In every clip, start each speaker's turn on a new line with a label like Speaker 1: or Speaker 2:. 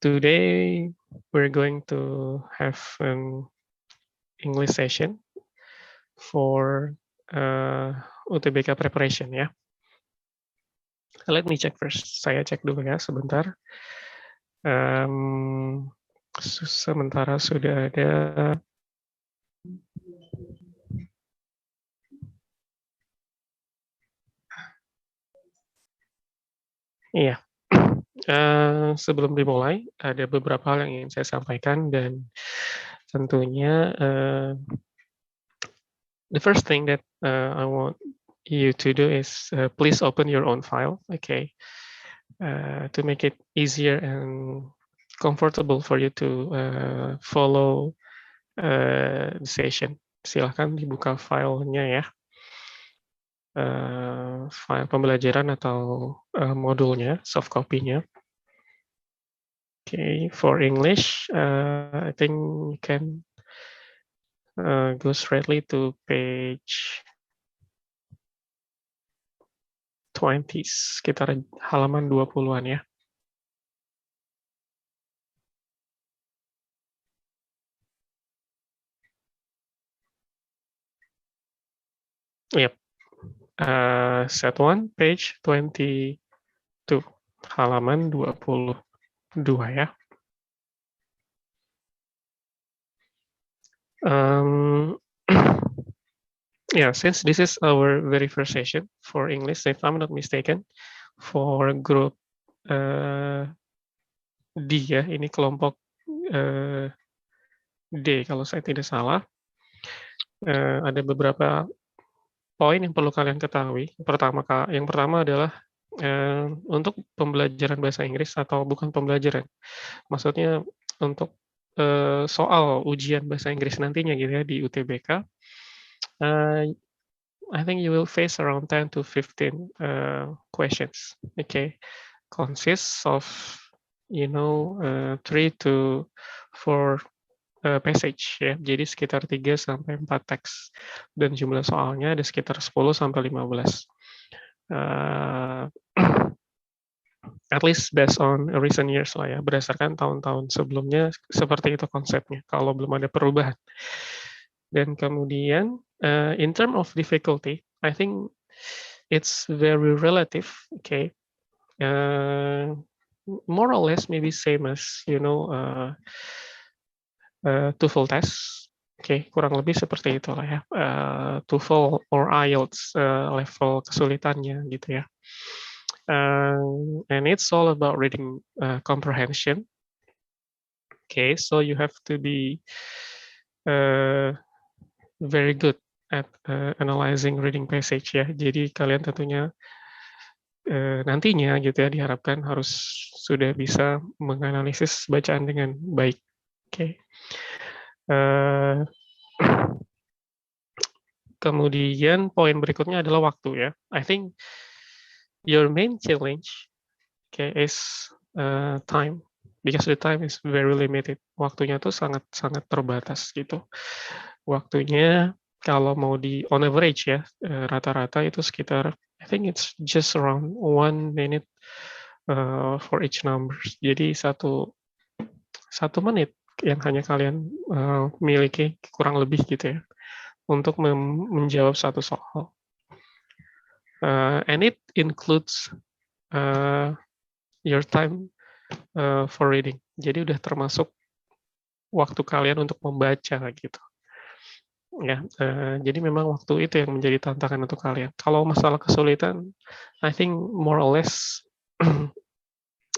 Speaker 1: Today we're going to have an English session for UTBK preparation ya. Let me check first. Saya cek dulu ya sebentar. Sementara sudah ada. Iya. Sebelum dimulai, ada beberapa hal yang ingin saya sampaikan dan tentunya the first thing that I want you to do is please open your own file, okay, to make it easier and comfortable for you to follow the session. Silahkan dibuka filenya ya, file pembelajaran atau modulnya, soft copy-nya. Okay, for English, I think you can go straightly to page 20, sekitar halaman 20-an ya. Yep. Set 1, page 22, halaman 22 ya. Yeah, since this is our very first session for English, if I'm not mistaken, for group D ya, ini kelompok D kalau saya tidak salah. Ada beberapa poin yang perlu kalian ketahui. Yang pertama adalah untuk pembelajaran bahasa Inggris atau bukan pembelajaran, maksudnya untuk soal ujian bahasa Inggris nantinya gitu ya di UTBK. I think you will face around 10 to 15 questions. Okay, consists of 3 to 4 passage ya. Jadi sekitar 3 sampai 4 teks dan jumlah soalnya ada sekitar 10 sampai 15. At least based on recent years lah ya, berdasarkan tahun-tahun sebelumnya seperti itu konsepnya kalau belum ada perubahan. Dan kemudian in term of difficulty, I think it's very relative, okay. More or less maybe same as TOEFL test, okay, kurang lebih seperti itulah ya. TOEFL or IELTS level kesulitannya gitu ya. And it's all about reading comprehension. Okay, so you have to be very good at analyzing reading passage ya. Jadi kalian tentunya nantinya gitu ya diharapkan harus sudah bisa menganalisis bacaan dengan baik. Okay. Kemudian poin berikutnya adalah waktu ya. I think your main challenge, okay, is time, because the time is very limited. Waktunya tuh sangat terbatas gitu. Waktunya kalau mau di on average ya, rata-rata itu sekitar, I think it's just around 1 minute for each numbers. Jadi satu menit yang hanya kalian miliki kurang lebih gitu ya untuk menjawab satu soal. And it includes your time for reading. Jadi udah termasuk waktu kalian untuk membaca gitu. Ya, jadi memang waktu itu yang menjadi tantangan untuk kalian. Kalau masalah kesulitan, I think more or less,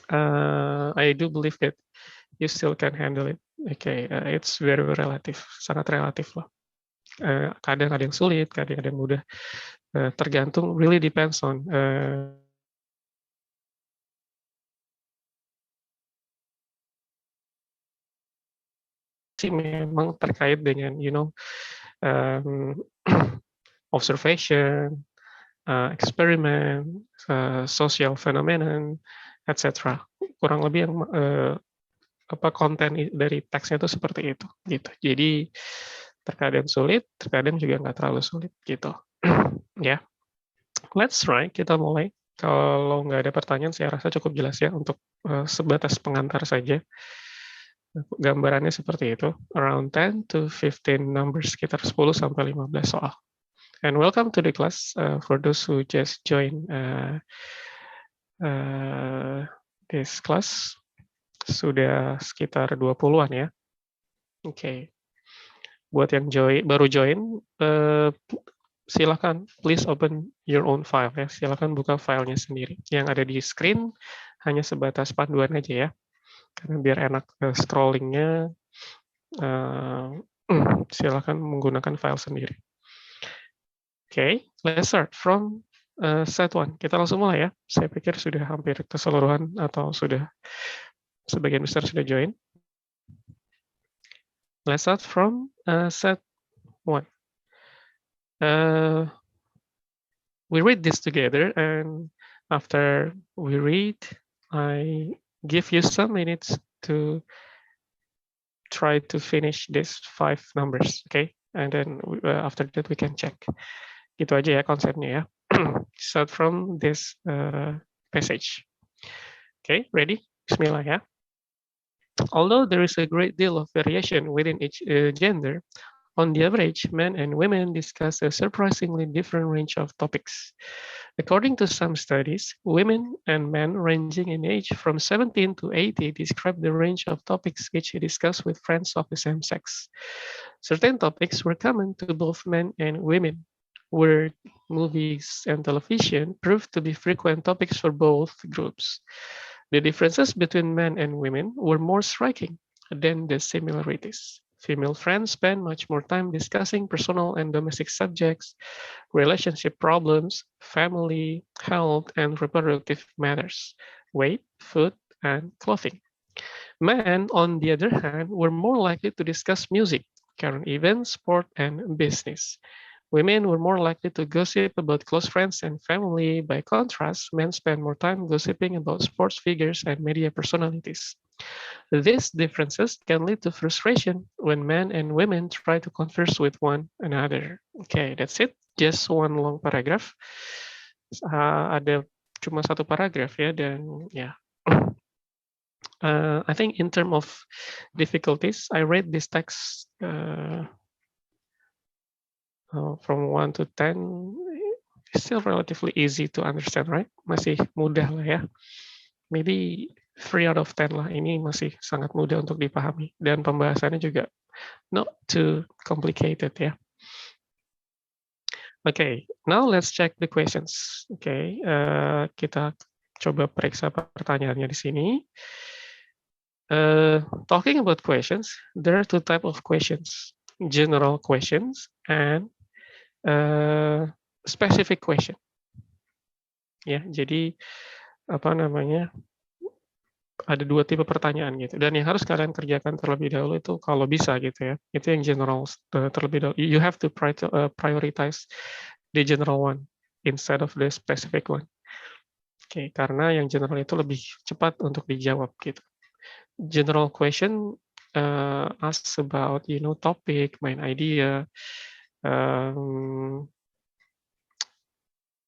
Speaker 1: I do believe that you still can handle it. Okay, it's very relative, sangat relatif lah. Kadang ada yang sulit, kadang ada yang mudah. Tergantung, really depends on memang terkait dengan observation, eksperimen, social phenomenon, etc. Kurang lebih yang konten dari teksnya itu seperti itu, gitu. Jadi terkadang sulit, terkadang juga nggak terlalu sulit, gitu. Ya, let's try, kita mulai. Kalau nggak ada pertanyaan, saya rasa cukup jelas ya untuk sebatas pengantar saja. Gambarannya seperti itu, around 10 to 15 numbers, sekitar 10 sampai 15 soal. And welcome to the class for those who just join this class. Sudah sekitar 20-an ya. Oke. Buat yang baru join, silakan please open your own file ya. Silakan buka filenya sendiri. Yang ada di screen hanya sebatas panduan aja ya. Karena biar enak scrollingnya, silakan menggunakan file sendiri. Oke, let's start from set 1. Kita langsung mulai ya. Saya pikir sudah hampir keseluruhan atau sudah sebagian besar sudah join. Let's start from set 1. We read this together, and after we read, I give you some minutes to try to finish these 5 numbers, okay? And then after that we can check. Gitu aja ya konsepnya ya. Start from this passage. Okay, ready? Bismillah ya. Although there is a great deal of variation within each gender, on the average, men and women discuss a surprisingly different range of topics. According to some studies, women and men ranging in age from 17 to 80 describe the range of topics which they discuss with friends of the same sex. Certain topics were common to both men and women. Word, movies, and television proved to be frequent topics for both groups. The differences between men and women were more striking than the similarities. Female friends spend much more time discussing personal and domestic subjects, relationship problems, family, health, and reproductive matters, weight, food, and clothing. Men, on the other hand, were more likely to discuss music, current events, sport, and business. Women were more likely to gossip about close friends and family. By contrast, men spend more time gossiping about sports figures and media personalities. These differences can lead to frustration when men and women try to converse with one another. Okay, that's it. Just one long paragraph. Ada cuma satu paragraf ya, dan ya. I think in terms of difficulties, I read this text from 1 to 10, it's still relatively easy to understand, right? Masih mudah lah ya. Maybe 3 out of 10 lah. Ini masih sangat mudah untuk dipahami. Dan pembahasannya juga not too complicated ya. Okay, now let's check the questions. Okay, kita coba periksa pertanyaannya di sini. Talking about questions, there are 2 types of questions. General questions and specific question. Ya, jadi apa namanya? Ada 2 tipe pertanyaan gitu. Dan yang harus kalian kerjakan terlebih dahulu itu kalau bisa gitu ya. Itu yang general terlebih dahulu. You have to prioritize the general one instead of the specific one. Oke, karena yang general itu lebih cepat untuk dijawab gitu. General question asks about topic, main idea,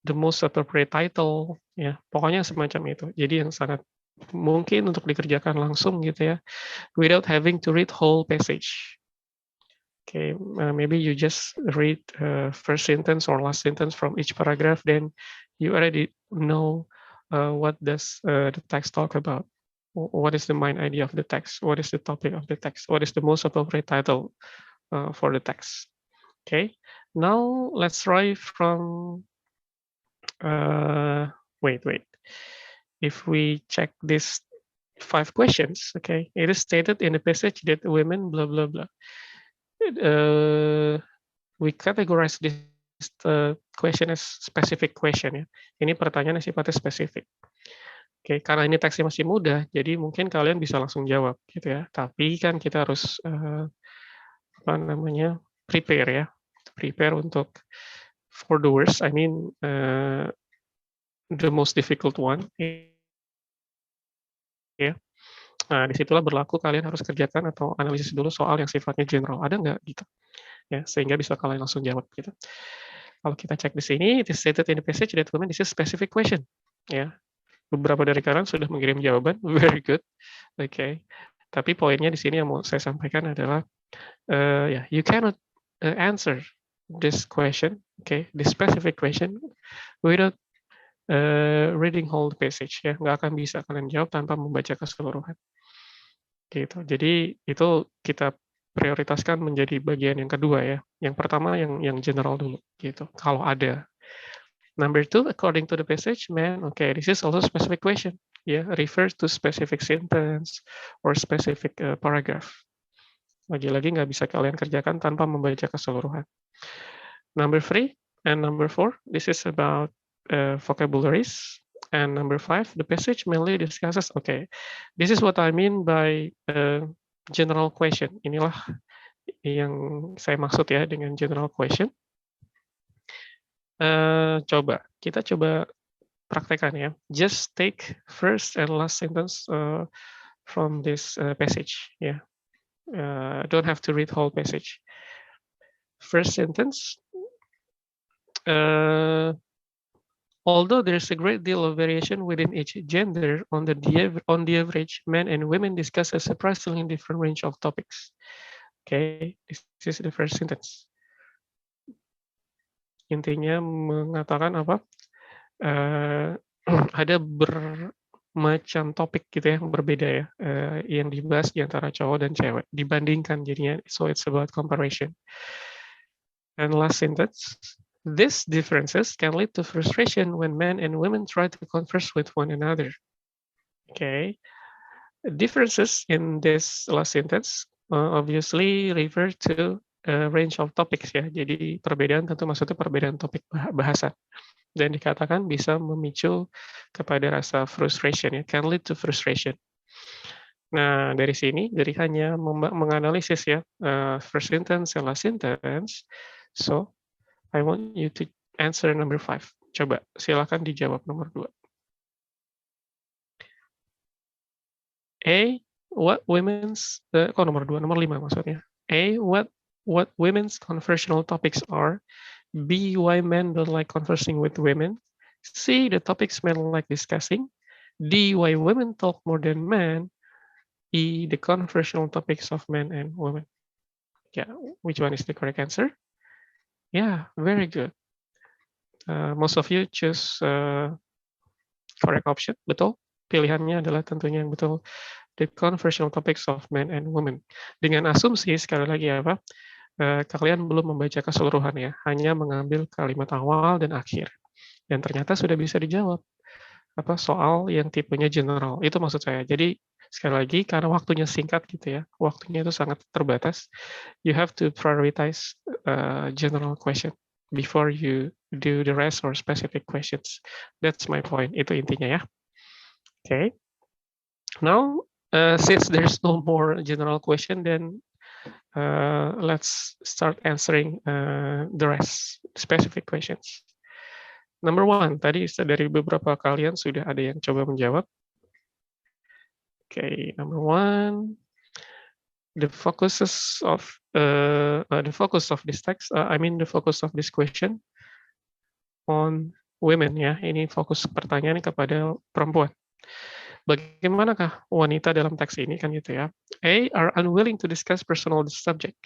Speaker 1: the most appropriate title, ya pokoknya semacam itu. Jadi yang sangat mungkin untuk dikerjakan langsung gitu ya, without having to read whole passage. Okay, maybe you just read first sentence or last sentence from each paragraph, then you already know what does the text talk about. What is the main idea of the text? What is the topic of the text? What is the most appropriate title for the text? Okay, now let's try from wait. If we check these 5 questions, okay, it is stated in the passage that women blah blah blah. We categorize this question as specific question ya. Ini pertanyaan yang sifatnya spesifik. Oke, karena ini teksnya masih mudah, jadi mungkin kalian bisa langsung jawab gitu ya. Tapi kan kita harus prepare ya. Prepare untuk for the worst, I mean the most difficult one. Ya. Nah, disitulah berlaku kalian harus kerjakan atau analisis dulu soal yang sifatnya general. Ada nggak gitu? Ya, sehingga bisa kalian langsung jawab gitu. Kalau kita cek di sini, it is stated in the passage that women, this is specific question. ya. Beberapa dari kalian sudah mengirim jawaban, very good. Oke. Tapi poinnya di sini yang mau saya sampaikan adalah ya, you cannot answer this question, okay, this specific question without reading whole passage, ya. Nggak akan bisa kalian jawab tanpa membaca keseluruhan. Gitu. Jadi itu kita prioritaskan menjadi bagian yang kedua ya. Yang pertama yang general dulu gitu. Kalau ada. Number two, according to the passage, man, okay, this is also specific question. Yeah, refers to specific sentence or specific paragraph. Lagi-lagi nggak bisa kalian kerjakan tanpa membaca keseluruhan. Number three and number four, this is about vocabularies. And number five, the passage mainly discusses, okay, this is what I mean by general question. Inilah yang saya maksud ya dengan general question. Kita coba praktekkan ya. Just take first and last sentence from this passage. Yeah, don't have to read whole passage. First sentence. Although there's a great deal of variation within each gender, on the average, men and women discuss a surprisingly different range of topics. Okay, this is the first sentence. Intinya mengatakan apa? Ada bermacam topik gitu ya, yang berbeda ya, yang dibahas di antara cowok dan cewek. Dibandingkan jadinya, so it's about comparison. And last sentence, these differences can lead to frustration when men and women try to converse with one another. Okay, differences in this last sentence obviously refer to a range of topics ya. Jadi perbedaan tentu maksudnya perbedaan topik bahasa. Dan dikatakan bisa memicu kepada rasa frustration ya, can lead to frustration. Nah, dari sini, dari hanya menganalisis ya, first sentence and last sentence, so I want you to answer number 5. Coba, silakan dijawab nomor 2. A, what women's, nomor 2, nomor 5 maksudnya. A, what women's conversational topics are. B, why men don't like conversing with women. C, the topics men like discussing. D, why women talk more than men. E, the conversational topics of men and women. Yeah, which one is the correct answer? Yeah, very good. Most of you choose correct option, betul. Pilihannya adalah tentunya yang betul. The conversational topics of men and women. Dengan asumsi, sekali lagi apa, kalian belum membaca keseluruhan ya, hanya mengambil kalimat awal dan akhir. Dan ternyata sudah bisa dijawab. Apa soal yang tipenya general, itu maksud saya. Jadi sekali lagi karena waktunya singkat gitu ya, waktunya itu sangat terbatas, you have to prioritize general question before you do the rest or specific questions. That's my point, itu intinya ya. Okay. Now, since there's no more general question, then let's start answering the rest, specific questions. Number 1, tadi dari beberapa kalian sudah ada yang coba menjawab. Okay, number 1, the focus of this text, the focus of this question on women ya. Ini fokus pertanyaan kepada perempuan. Bagaimanakah wanita dalam teks ini kan gitu ya? A, are unwilling to discuss personal subject.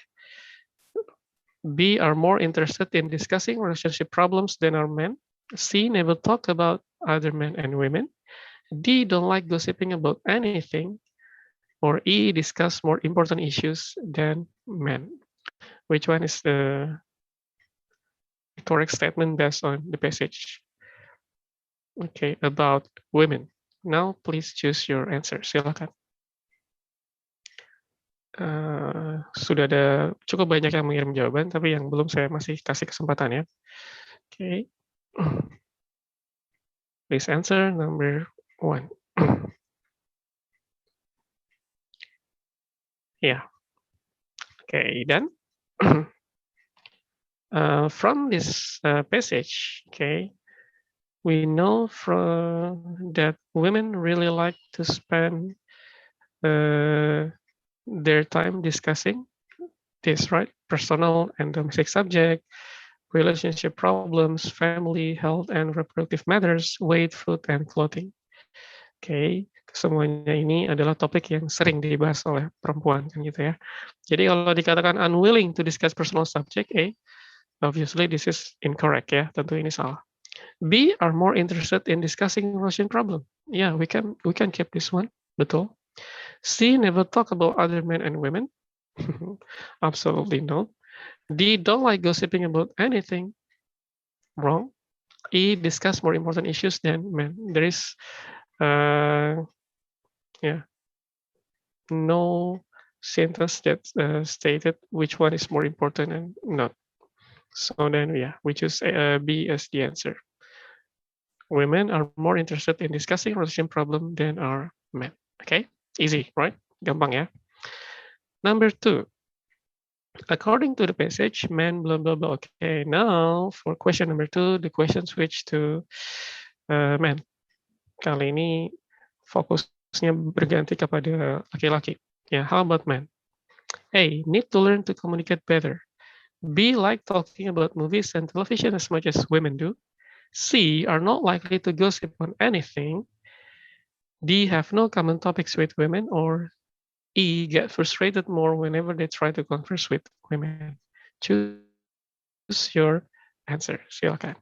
Speaker 1: B, are more interested in discussing relationship problems than are men. C, never talk about other men and women. D, don't like gossiping about anything. Or E, discuss more important issues than men. Which one is the correct statement based on the passage? Okay, about women. Now, please choose your answer. Silakan. Sudah ada cukup banyak yang mengirim jawaban, tapi yang belum saya masih kasih kesempatan ya. Okay. Please answer number 1. Yeah. Okay, then from this passage, okay, we know that women really like to spend their time discussing this, right? Personal and domestic subject, relationship problems, family, health, and reproductive matters, weight, food, and clothing. Oke, semuanya ini adalah topik yang sering dibahas oleh perempuan kan gitu ya. Jadi kalau dikatakan unwilling to discuss personal subject, obviously this is incorrect ya, tentu ini salah. B are more interested in discussing relation problem. Yeah, we can keep this one. Betul. C never talk about other men and women. Absolutely no. D don't like gossiping about anything. Wrong. E discuss more important issues than men. There is yeah, no sentence that stated which one is more important and not. So then, yeah, we choose B as the answer. Women are more interested in discussing relation problem than are men. Okay, easy, right? Gampang ya. Number 2, according to the passage, men blah blah blah. Okay, now for question number 2, the question switch to men. Kali ini fokusnya berganti kepada laki-laki. Yeah, how about men? A, need to learn to communicate better. B, like talking about movies and television as much as women do. C, are not likely to gossip on anything. D, have no common topics with women. Or E, get frustrated more whenever they try to converse with women. Choose your answer. Silakan.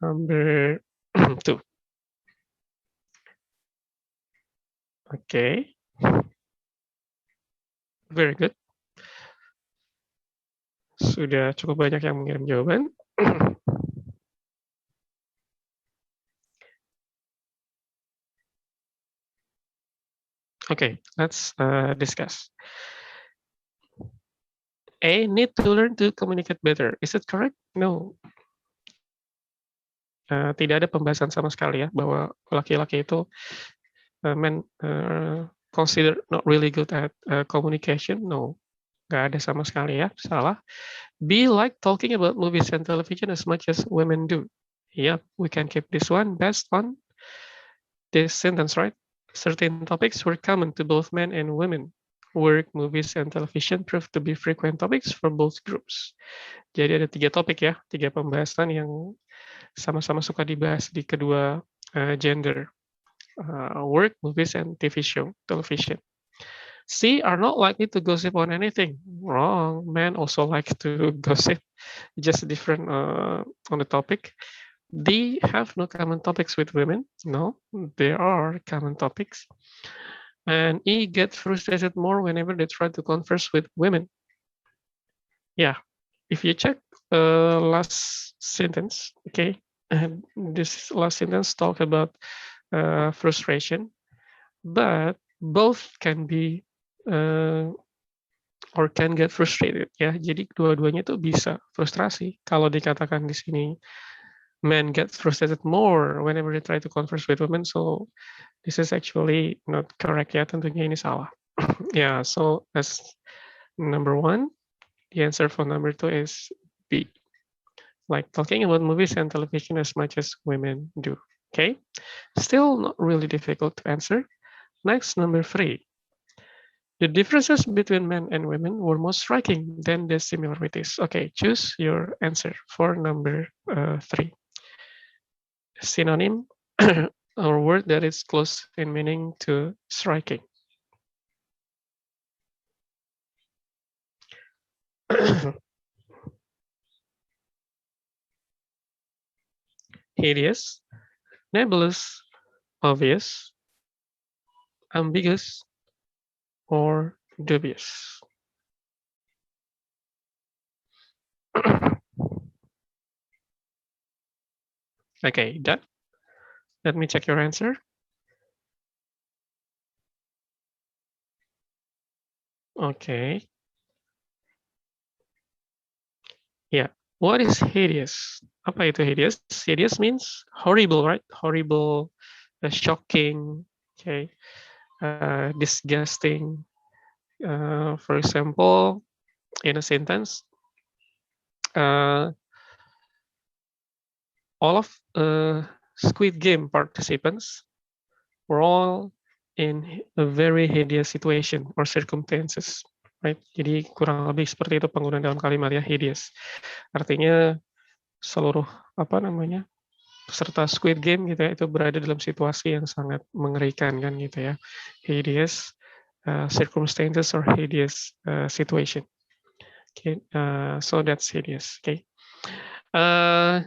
Speaker 1: Number 2. Okay. Very good. Sudah cukup banyak yang mengirim jawaban. Okay, let's discuss. A, need to learn to communicate better. Is it correct? No. Tidak ada pembahasan sama sekali ya bahwa laki-laki itu men consider not really good at communication. No, nggak ada sama sekali ya, salah. B, like talking about movies and television as much as women do. Yep, we can keep this one based on this sentence, right? Certain topics were common to both men and women. Work, movies, and television proved to be frequent topics for both groups. Jadi ada 3 topik ya, 3 pembahasan yang sama-sama suka dibahas di kedua gender. Work, movies, and TV show, television. C, are not likely to gossip on anything. Wrong. Men also like to gossip, just different on the topic. D, have no common topics with women. No, there are common topics. And E, get frustrated more whenever they try to converse with women. Yeah, if you check last sentence, okay, and this last sentence talk about frustration, but both can be or can get frustrated ya. Jadi dua-duanya itu bisa frustrasi. Kalau dikatakan di sini men get frustrated more whenever they try to converse with women, so this is actually not correct ya. Tentunya ini salah. Yeah, so that's number 1. The answer for number 2 is B. Like talking about movies and television as much as women do. Okay, still not really difficult to answer. Next, number 3. The differences between men and women were more striking than the similarities. Okay, choose your answer for number 3. Synonym or word that is close in meaning to striking. Hideous, nebulous, obvious, ambiguous, or dubious. Okay, done. Let me check your answer. Okay. Yeah. What is hideous? Apa itu hideous? Hideous means horrible, right? Horrible, shocking, okay, disgusting. For example, in a sentence, all of Squid Game participants were all in a very hideous situation or circumstances. right? Jadi kurang lebih seperti itu penggunaan dalam kalimat ya, hideous. Artinya seluruh apa namanya, peserta Squid Game gitu ya, itu berada dalam situasi yang sangat mengerikan kan gitu ya. Hideous circumstances or hideous situation. Okay, so that's hideous. Okay. Uh,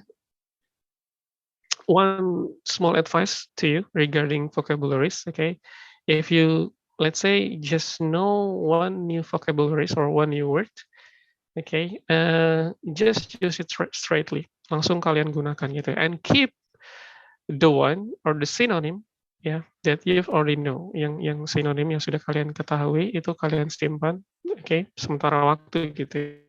Speaker 1: One small advice to you regarding vocabularies. Okay, if you let's say just know one new vocabularies or one new word, okay, just use it straightly. Langsung kalian gunakan gitu, and keep the one or the synonym ya that you've already know, yang sinonim yang sudah kalian ketahui itu kalian simpan, okay, sementara waktu gitu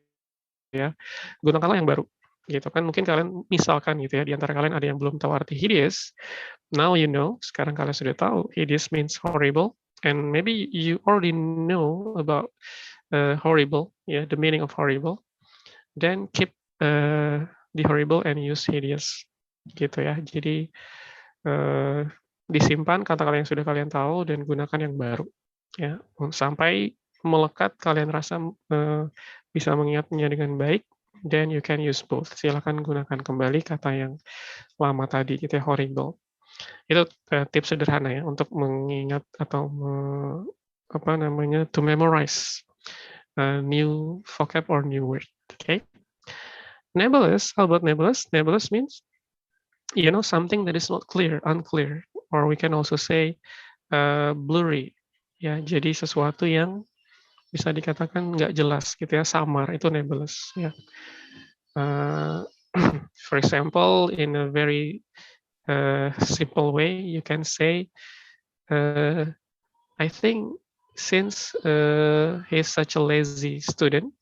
Speaker 1: ya. Gunakanlah yang baru gitu kan. Mungkin kalian misalkan gitu ya, di antara kalian ada yang belum tahu arti hideous. Now you know, sekarang kalian sudah tahu hideous means horrible, and maybe you already know about horrible, ya, the meaning of horrible. Then keep the horrible and use hideous gitu ya. Jadi disimpan kata-kata yang sudah kalian tahu dan gunakan yang baru ya, sampai melekat kalian rasa bisa mengingatnya dengan baik, then you can use both. Silakan gunakan kembali kata yang lama tadi gitu ya, horrible. Itu tips sederhana ya untuk mengingat atau apa namanya, to memorize new vocab or new word. Okay. Nebulous, how about nebulous? Nebulous means something that is not clear, unclear, or we can also say blurry. Ya, jadi sesuatu yang bisa dikatakan nggak jelas gitu ya, samar, itu nebulous ya. For example, in a very simple way, you can say, I think since he's such a lazy student,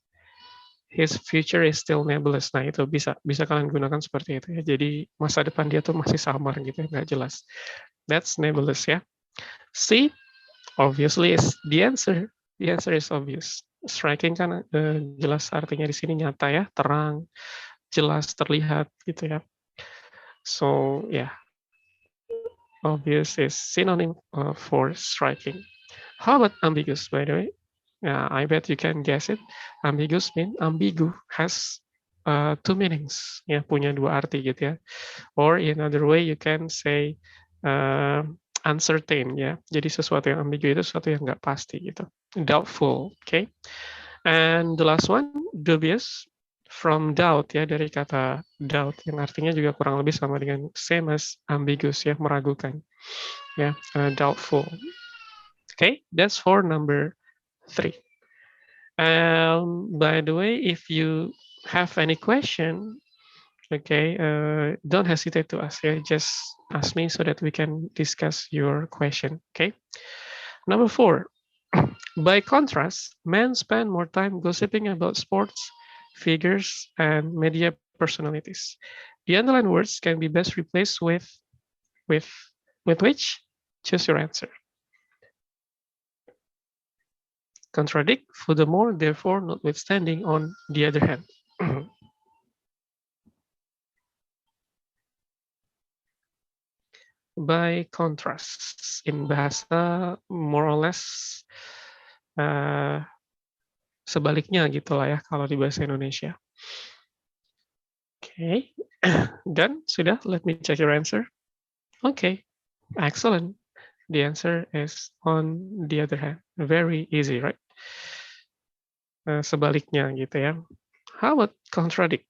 Speaker 1: his future is still nebulous. Nah, itu bisa kalian gunakan seperti itu ya. Jadi masa depan dia tuh masih samar gitu ya, nggak jelas. That's nebulous ya. C, obviously is the answer. The answer is obvious. Striking kan jelas artinya di sini nyata ya, terang, jelas, terlihat gitu ya. So yeah, obvious is synonym for striking. How about ambiguous, by the way? I bet you can guess it. Ambiguous mean ambigu, has two meanings, ya, punya dua arti gitu ya. Or in another way you can say uncertain ya. Jadi sesuatu yang ambigu itu sesuatu yang nggak pasti gitu. Doubtful, okay? And the last one, dubious, from doubt ya, dari kata doubt yang artinya juga kurang lebih sama dengan same as ambiguous ya, meragukan. Ya, doubtful. Okay, that's for number 3. By the way, if you have any question, okay, don't hesitate to ask. Yeah, just ask me so that we can discuss your question. Okay. Number 4. By contrast, men spend more time gossiping about sports, figures, and media personalities. The underlined words can be best replaced with which? Choose your answer. Contradict, furthermore, therefore, notwithstanding, on the other hand. By contrast, in bahasa more or less sebaliknya gitulah ya kalau di bahasa Indonesia. Okay, done? Sudah? Let me check your answer. Okay, excellent. The answer is on the other hand. Very easy, right? Sebaliknya gitu ya. How about contradict?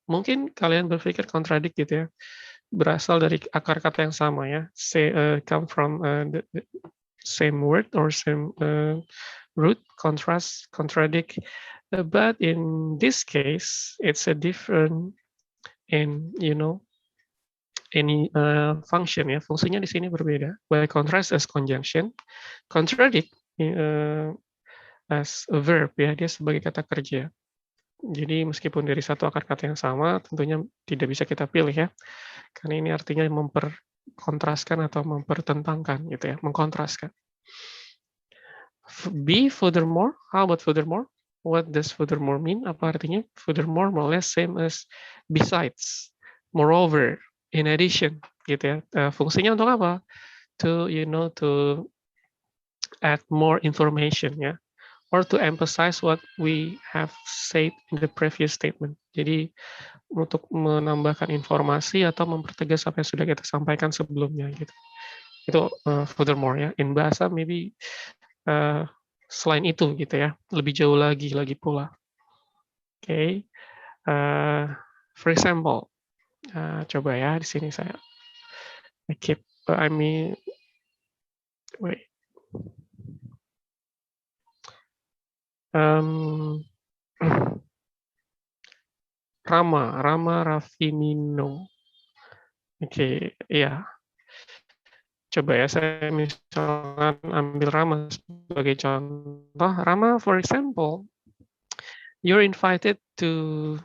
Speaker 1: Mungkin kalian berpikir contradict gitu ya, berasal dari akar kata yang sama ya, come from the same word or same root, contrast, contradict, but in this case it's a different in any function ya, fungsinya di sini berbeda. By contrast as conjunction, contradict as a verb ya, dia sebagai kata kerja. Jadi meskipun dari satu akar kata yang sama, tentunya tidak bisa kita pilih ya, karena ini artinya memperkontraskan atau mempertentangkan gitu ya, mengkontraskan. B, furthermore, how about furthermore? What does furthermore mean? Apa artinya? Furthermore more or less same as besides, moreover, in addition gitu ya. Fungsinya untuk apa? To to add more information ya, or to emphasize what we have said in the previous statement. Jadi untuk menambahkan informasi atau mempertegas apa yang sudah kita sampaikan sebelumnya gitu. Itu furthermore ya. In bahasa maybe selain itu gitu ya, lebih jauh lagi pula. Oke. For example, coba ya di sini saya keep I mean wait. Rama Raffinino. Oke, iya. Coba ya saya misalkan ambil Rama sebagai contoh. Rama, for example, you're invited to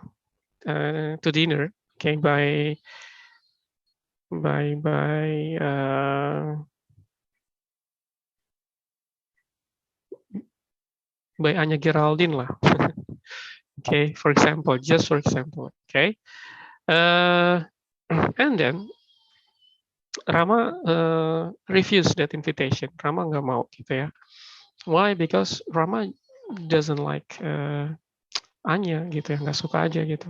Speaker 1: dinner, okay, by Anya Geraldine lah. Okay, for example, just for example, okay. And then Rama refuse that invitation. Rama nggak mau gitu ya. Why? Because Rama doesn't like Anya gitu ya, nggak suka aja gitu.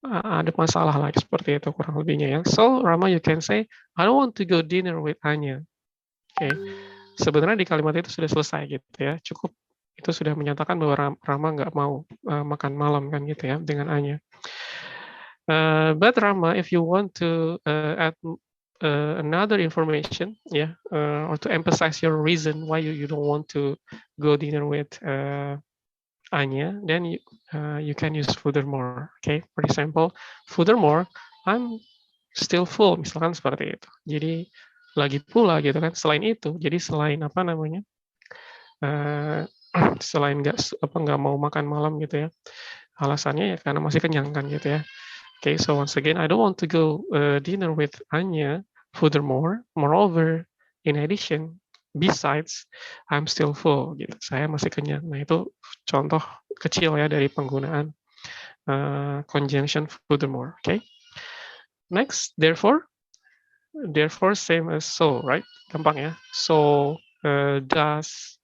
Speaker 1: Ada masalah lah seperti itu kurang lebihnya ya. So Rama, you can say, I don't want to go dinner with Anya. Oke, sebenarnya di kalimat itu sudah selesai gitu ya. Cukup itu sudah menyatakan bahwa Rama nggak mau makan malam kan gitu ya dengan Anya. But Rama, if you want to add another information, yeah, or to emphasize your reason why you don't want to go dinner with Anya, then you can use furthermore. Okay, for example, furthermore, I'm still full, misalkan seperti itu. Jadi lagi pula gitu kan. Selain itu, jadi selain apa namanya, selain nggak mau makan malam gitu ya, alasannya ya karena masih kenyang kan gitu ya. Okay, so once again, I don't want to go dinner with Anya. Furthermore, moreover, in addition, besides, I'm still full. Gitu. Saya masih kenyang. Nah itu contoh kecil ya dari penggunaan conjunction furthermore. Okay. Next, therefore same as so, right? Gampang ya. So, thus,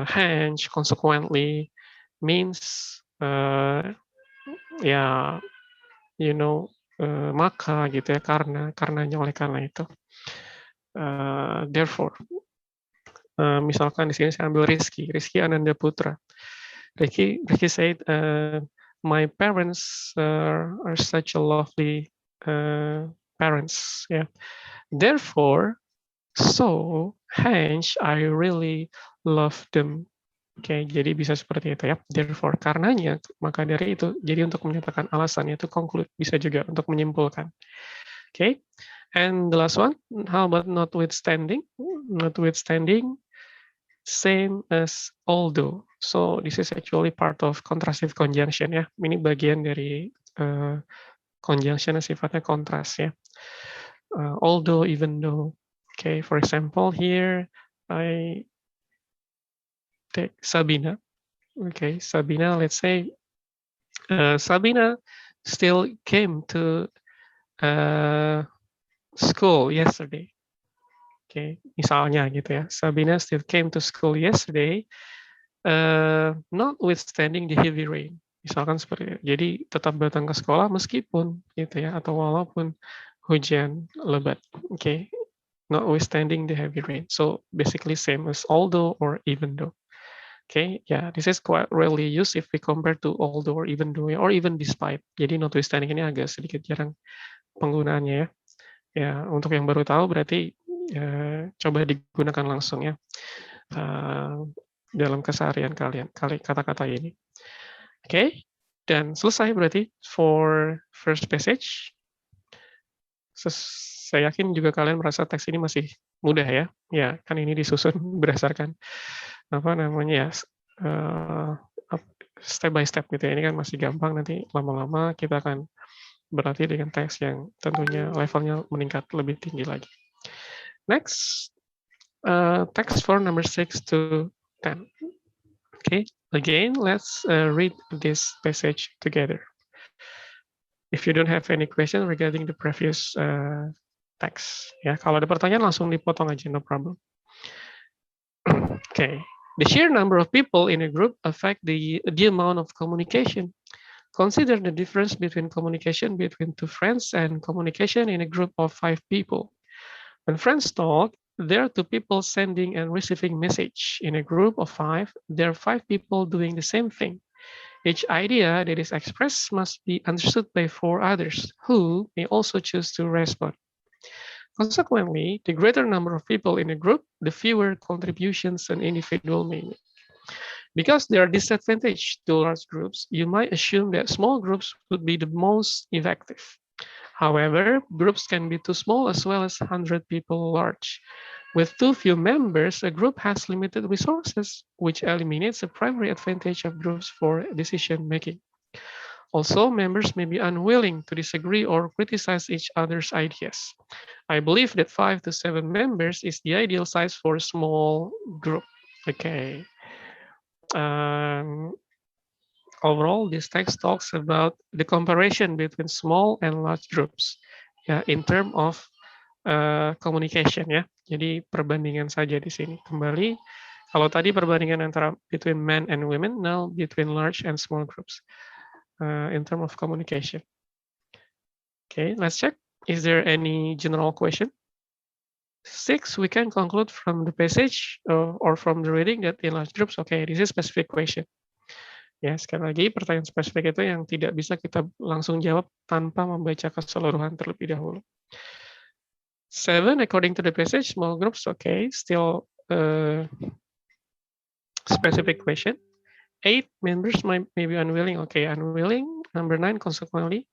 Speaker 1: hence, consequently, means, ya, you know, maka gitu ya, karenanya, oleh karena itu. Therefore, misalkan di sini saya ambil Rizky Ananda Putra. Rizky said, my parents are such a lovely parents, ya. Yeah. Therefore, so, hence, I really love them. Oke, jadi bisa seperti itu ya. Therefore, karenanya, maka dari itu, jadi untuk menyatakan alasannya itu conclude, bisa juga untuk menyimpulkan. Oke, and the last one, how about notwithstanding? Notwithstanding, same as although. So, this is actually part of contrastive conjunction ya. Ini bagian dari conjunction yang sifatnya kontras ya. Although, even though. Okay, for example, here I take Sabina. Okay, Sabina, let's say Sabina still came to school yesterday. Okay, misalnya gitu ya. Sabina still came to school yesterday, notwithstanding the heavy rain. Misalkan seperti itu. Jadi tetap datang ke sekolah meskipun gitu ya, atau walaupun hujan lebat. Okay, notwithstanding the heavy rain. So basically same as although or even though. Okay, yeah, this is quite rarely used if we compare to although or even though or even despite. Jadi notwithstanding ini agak sedikit jarang penggunaannya ya. Ya, untuk yang baru tahu berarti coba digunakan langsung ya dalam keseharian kalian kata-kata ini. Okay, dan selesai berarti for first passage. Saya yakin juga kalian merasa teks ini masih mudah ya. Ya, kan ini disusun berdasarkan apa namanya ya, step by step gitu ya. Ini kan masih gampang, nanti lama-lama kita akan berlatih dengan teks yang tentunya levelnya meningkat lebih tinggi lagi. Next, text for number 6 to 10. Okay, again, let's read this passage together. If you don't have any question regarding the previous text, ya, kalau ada pertanyaan langsung dipotong aja, no problem. Okay. The sheer number of people in a group affect the amount of communication. Consider the difference between communication between two friends and communication in a group of 5 people. When friends talk, there are two people sending and receiving message. In a group of 5, there are 5 people doing the same thing. Each idea that is expressed must be understood by 4 others, who may also choose to respond. Consequently, the greater number of people in a group, the fewer contributions an individual may make. Because there are disadvantages to large groups, you might assume that small groups would be the most effective. However, groups can be too small as well as 100 people large. With too few members, a group has limited resources, which eliminates the primary advantage of groups for decision making. Also, members may be unwilling to disagree or criticize each other's ideas. I believe that 5 to 7 members is the ideal size for a small group. Okay. Um, Overall, this text talks about the comparison between small and large groups, ya, in term of communication ya. Jadi perbandingan saja di sini. Kembali, kalau tadi perbandingan antara between men and women, now between large and small groups in term of communication. Okay, let's check. Is there any general question? 6, we can conclude from the passage or from the reading that in large groups, okay, this is specific question. Ya, sekali lagi pertanyaan spesifik itu yang tidak bisa kita langsung jawab tanpa membaca keseluruhan terlebih dahulu. 7, according to the passage, small groups, okay, still specific question. 8, members may be unwilling, okay, unwilling. Number 9, consequently,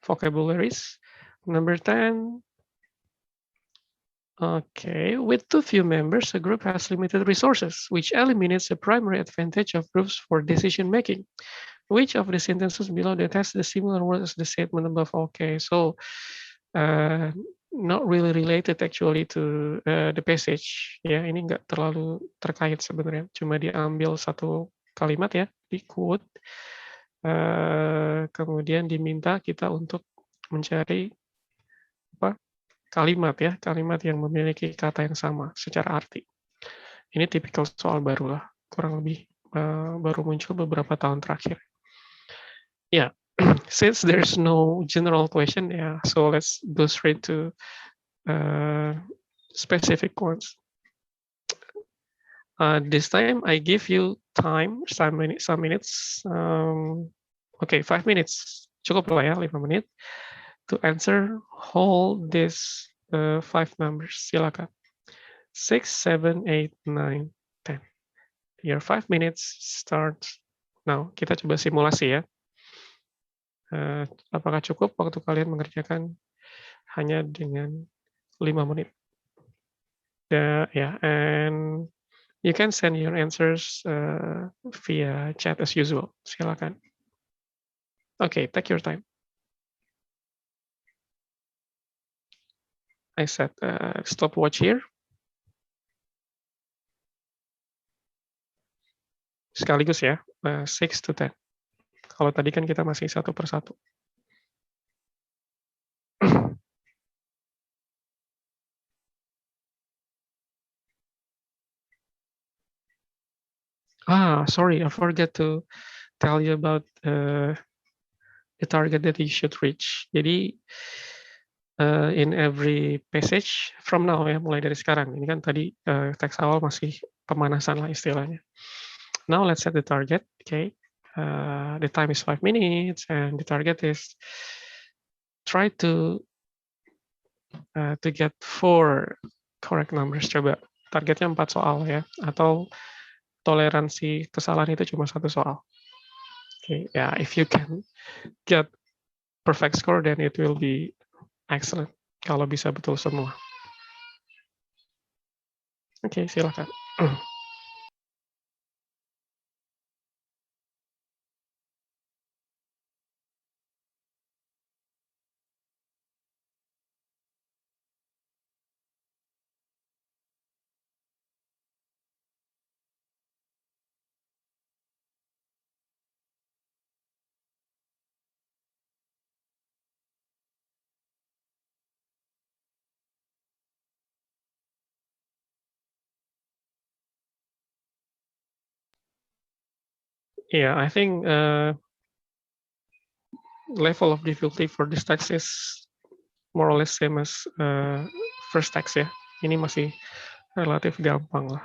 Speaker 1: vocabularies. Number 10, okay, with too few members, a group has limited resources, which eliminates the primary advantage of groups for decision making. Which of the sentences below detects the similar words as the statement above? Okay, so not really related actually to the passage. Ya, ini nggak terlalu terkait sebenarnya. Cuma diambil satu kalimat ya, di quote. Kemudian diminta kita untuk mencari apa kalimat ya, kalimat yang memiliki kata yang sama secara arti. Ini tipikal soal baru lah, kurang lebih baru muncul beberapa tahun terakhir. Yeah, since there's no general question, yeah, so let's go straight to specific ones. This time I give you time, some minutes. Okay, 5 minutes. Cukup lah ya, 5 menit to answer all these 5 numbers. Silakan. 6, 7, 8, 9, 10. Your 5 minutes starts now. Kita coba simulasi ya. Apakah cukup waktu kalian mengerjakan hanya dengan 5 menit? Yeah, and you can send your answers via chat as usual. Silakan. Okay, take your time. I set stopwatch here. Sekaligus ya, 6 to 10. Kalau tadi kan kita masih satu persatu. Sorry, I forgot to tell you about the target that you should reach. Jadi in every passage from now ya, mulai dari sekarang. Ini kan tadi teks awal masih pemanasan lah istilahnya. Now let's set the target. Okay, the time is 5 minutes and the target is try to get 4 correct numbers. Coba targetnya 4 soal ya, atau toleransi kesalahan itu cuma 1 soal. Okay, yeah, if you can get perfect score, then it will be excellent. Kalau bisa betul semua. Oke, silakan. Yeah, I think level of difficulty for this text is more or less same as first text ya. Ini masih relatif gampang lah.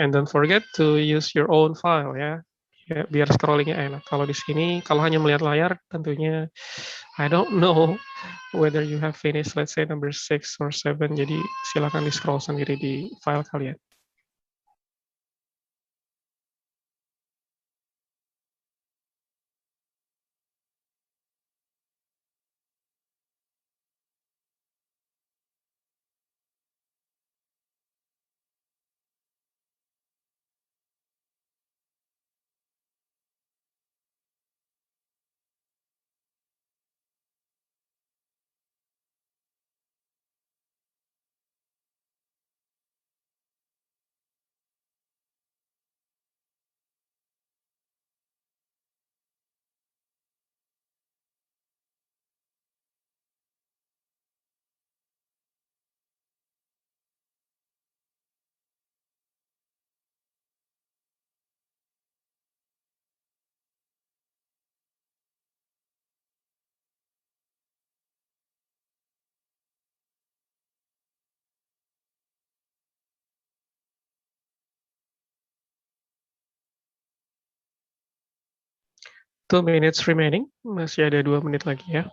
Speaker 1: And don't forget to use your own file ya. Ya, biar scrollingnya enak. Kalau di sini, kalau hanya melihat layar, tentunya I don't know whether you have finished, let's say number 6 or 7. Jadi silakan di scroll sendiri di file kalian. 2 minutes remaining, masih ada 2 menit lagi ya.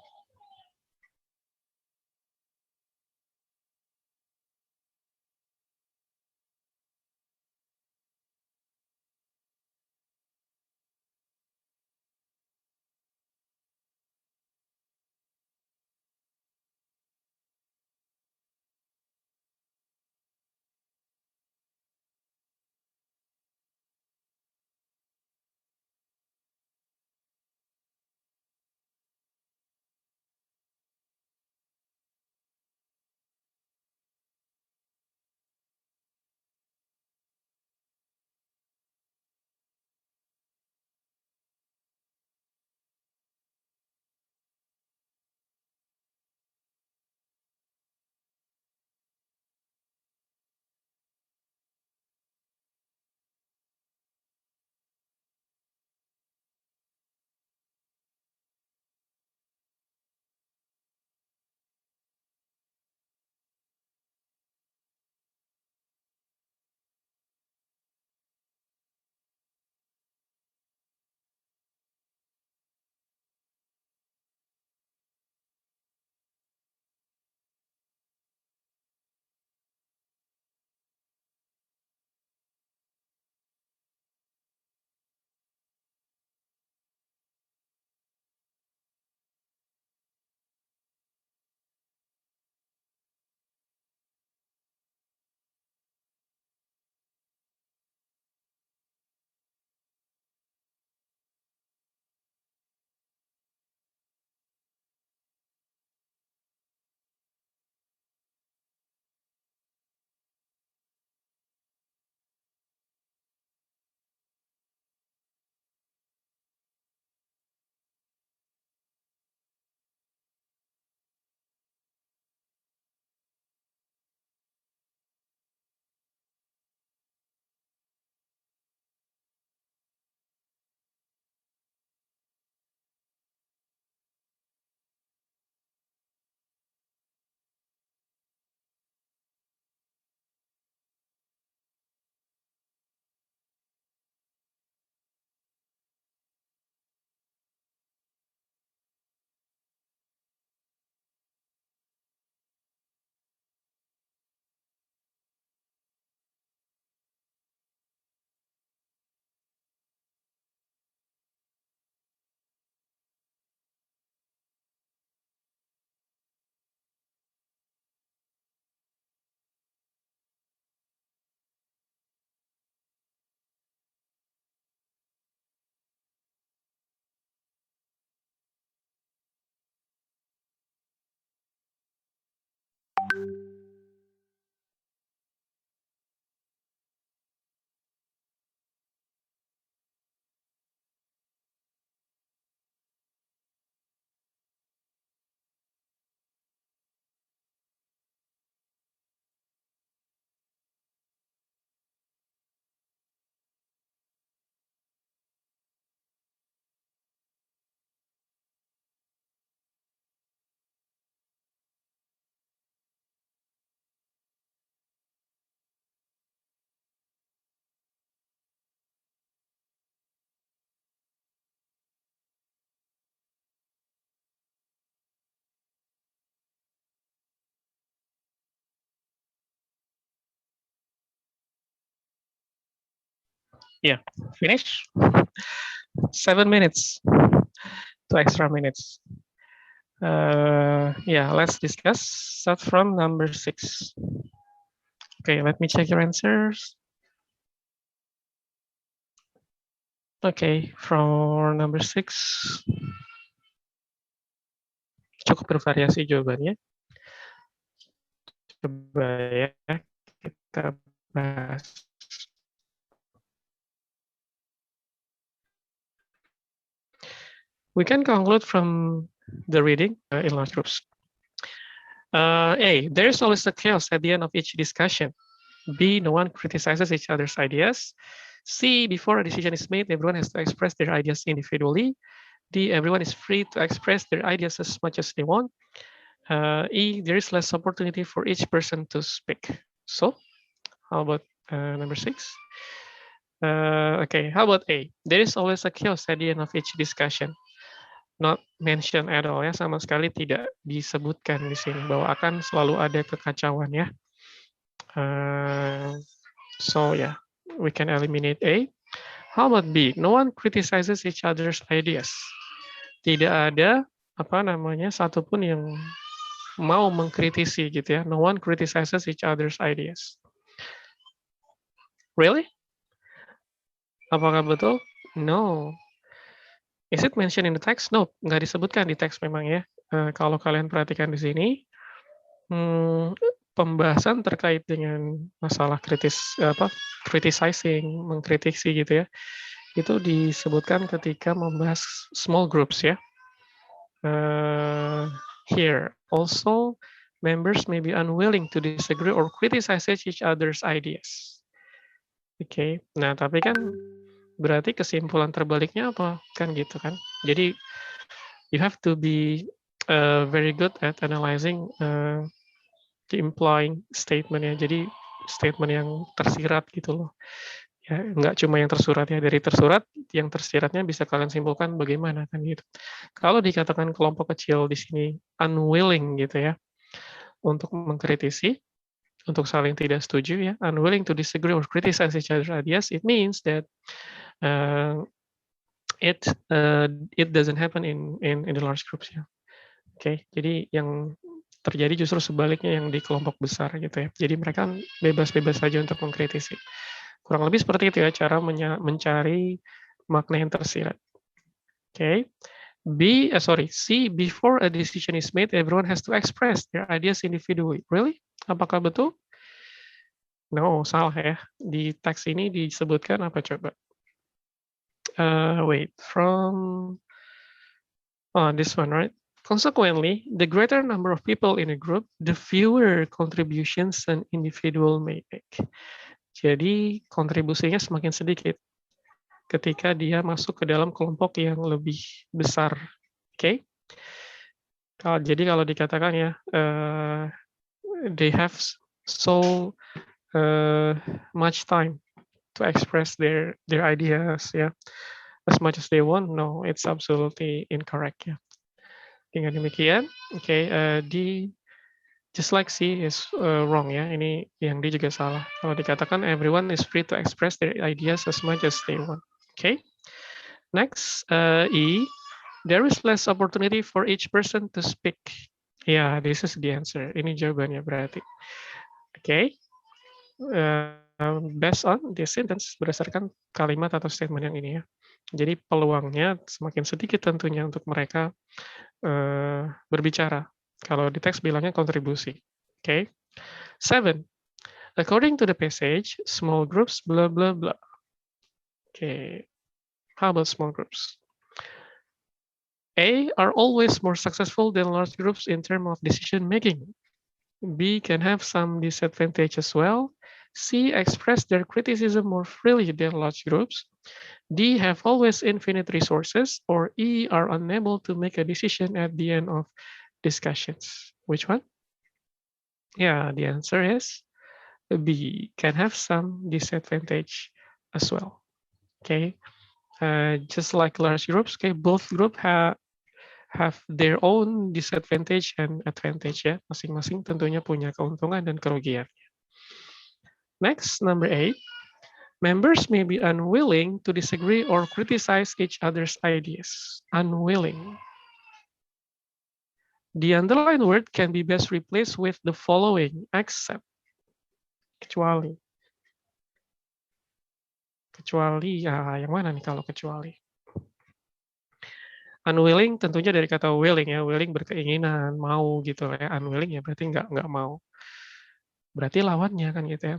Speaker 1: Yeah, finish. 7 minutes, 2 extra minutes. Yeah, let's discuss. Start from number 6. Okay, let me check your answers. Okay, for number 6, cukup bervariasi jawabannya. Coba ya, kita bahas. We can conclude from the reading in large groups. A, there is always a chaos at the end of each discussion. B, no one criticizes each other's ideas. C, before a decision is made, everyone has to express their ideas individually. D, everyone is free to express their ideas as much as they want. E, there is less opportunity for each person to speak. So, how about number 6? Okay, how about A? There is always a chaos at the end of each discussion. Not mentioned at all ya, sama sekali tidak disebutkan di sini bahwa akan selalu ada kekacauan ya. So yeah, we can eliminate A. How about B? No one criticizes each other's ideas. Tidak ada satupun yang mau mengkritisi gitu ya. No one criticizes each other's ideas. Really? Apakah betul? No. Is it mentioned in the text? No, nggak disebutkan di teks memang ya. Kalau kalian perhatikan di sini, pembahasan terkait dengan masalah criticizing, mengkritisi gitu ya, itu disebutkan ketika membahas small groups ya. Here also members may be unwilling to disagree or criticize each other's ideas. Oke, nah tapi kan berarti kesimpulan terbaliknya apa? Kan gitu kan. Jadi you have to be very good at analyzing the implying statement ya. Jadi statement yang tersirat gitu loh. Ya, nggak cuma yang tersurat ya. Dari tersurat, yang tersiratnya bisa kalian simpulkan bagaimana kan gitu. Kalau dikatakan kelompok kecil di sini unwilling gitu ya untuk mengkritisi, untuk saling tidak setuju ya, unwilling to disagree or criticize each other's ideas, it means that it doesn't happen in the large groups ya. Oke, jadi yang terjadi justru sebaliknya yang di kelompok besar gitu ya. Jadi mereka bebas-bebas saja untuk mengkritisi. Kurang lebih seperti itu ya cara mencari makna yang tersirat. Oke. C, before a decision is made, everyone has to express their ideas individually. Really? Apakah betul? No, salah ya. Di teks ini disebutkan apa coba? This one, right? Consequently, the greater number of people in a group, the fewer contributions an individual may make. Jadi kontribusinya semakin sedikit ketika dia masuk ke dalam kelompok yang lebih besar. Oke? Jadi kalau dikatakan ya, they have so much time to express their ideas ya, as much as they want. No, it's absolutely incorrect ya. Dengan demikian, just like C is wrong ya. Ini yang D juga salah. Kalau dikatakan everyone is free to express their ideas as much as they want. Okay. Next, E, there is less opportunity for each person to speak. Yeah, this is the answer. Ini jawabannya berarti. Okay. Based on this sentence, berdasarkan kalimat atau statement yang ini ya. Jadi peluangnya semakin sedikit tentunya untuk mereka berbicara. Kalau di teks bilangnya kontribusi. Okay. 7. According to the passage, small groups, blah, blah, blah. Okay. How about small groups? A, are always more successful than large groups in terms of decision making. B, can have some disadvantage as well. C, express their criticism more freely than large groups. D, have always infinite resources. Or E, are unable to make a decision at the end of discussions. Which one? Yeah, the answer is B, can have some disadvantage as well. Okay, just like large groups, okay, both groups have their own disadvantage and advantage ya, masing-masing tentunya punya keuntungan dan kerugian. Next, number 8. Members may be unwilling to disagree or criticize each other's ideas. Unwilling. The underlined word can be best replaced with the following, except, kecuali. Kecuali, ya yang mana nih kalau kecuali? Unwilling tentunya dari kata willing ya, willing berkeinginan, mau gitu ya. Unwilling ya berarti nggak mau. Berarti lawannya kan gitu ya.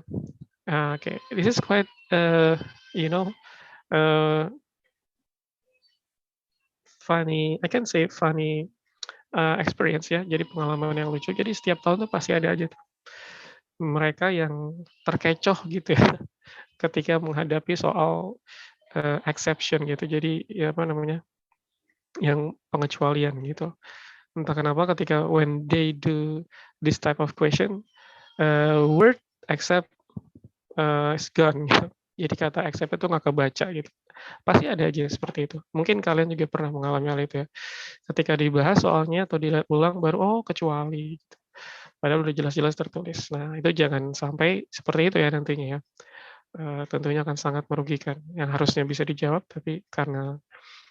Speaker 1: Oke, this is quite, you know, funny, I can say funny experience ya. Jadi pengalaman yang lucu. Jadi setiap tahun tuh pasti ada aja tuh mereka yang terkecoh gitu ya ketika menghadapi soal exception gitu. Jadi ya apa namanya? Yang pengecualian gitu. Entah kenapa ketika when they do this type of question, word except is gone gitu. Jadi kata except itu nggak kebaca gitu. Pasti ada aja seperti itu. Mungkin kalian juga pernah mengalami hal itu ya. Ketika dibahas soalnya atau dilihat ulang baru oh kecuali gitu. Padahal udah jelas-jelas tertulis. Nah, itu jangan sampai seperti itu ya nantinya ya. Tentunya akan sangat merugikan. Yang harusnya bisa dijawab tapi karena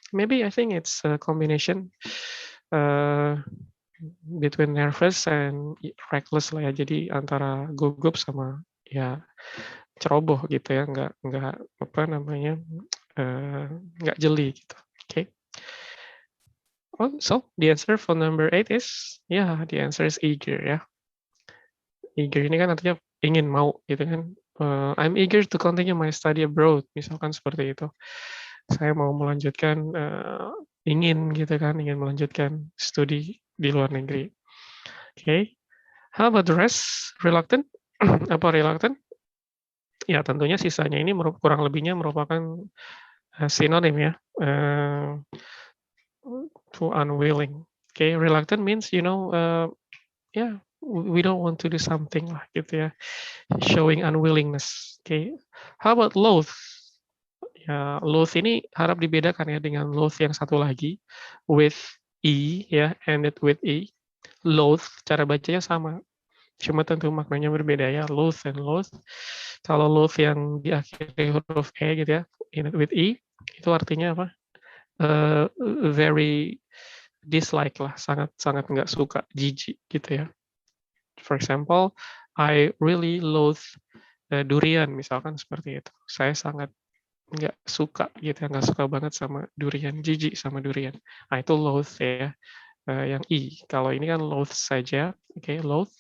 Speaker 1: maybe I think it's a combination uh, between nervous and reckless lah ya. Jadi antara gugup sama ya ceroboh gitu ya, nggak apa namanya nggak jeli gitu. Okay. Oh, so the answer for number 8 is the answer is eager ya. Eager ini kan artinya ingin mau gitu kan. I'm eager to continue my study abroad misalkan seperti itu. Saya mau melanjutkan ingin gitu kan, ingin melanjutkan studi di luar negeri. Okay. How about the rest? Reluctant? Apa reluctant? Ya tentunya sisanya ini kurang lebihnya merupakan sinonim ya. To unwilling. Okay, reluctant means we don't want to do something lah gitu ya. Showing unwillingness. Okay. How about loath? Ya, loath ini harap dibedakan ya dengan loath yang satu lagi with e ya, ended with e. Loath cara bacanya sama. Cuma tentu maknanya berbeda ya, loath and loath. Kalau loath yang diakhiri huruf e gitu ya, ended with e, itu artinya apa? Very dislike lah, sangat nggak suka, jijik gitu ya. For example, I really loathe durian, misalkan seperti itu. Saya sangat nggak suka gitu ya, nggak suka banget sama durian, jijik sama durian. Nah itu loathe ya, yang i. Kalau ini kan loathe saja, oke, loathe.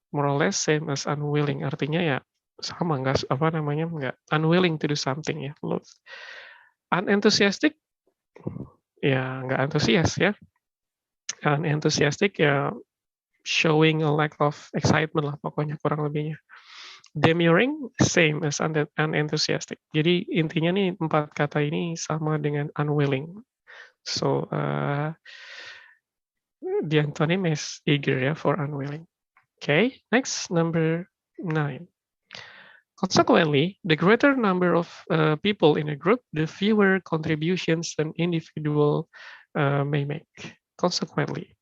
Speaker 1: More or less same as unwilling, artinya ya sama, nggak apa namanya, nggak unwilling to do something ya, loathe. Unenthusiastic, ya nggak antusias ya. Unenthusiastic ya showing a lack of excitement lah pokoknya kurang lebihnya. Demurring same as unenthusiastic. Jadi intinya nih 4 kata ini sama dengan unwilling. So the antonym is eager ya for unwilling. Okay, next number 9. Consequently, the greater number of people in a group, the fewer contributions an individual may make. Consequently,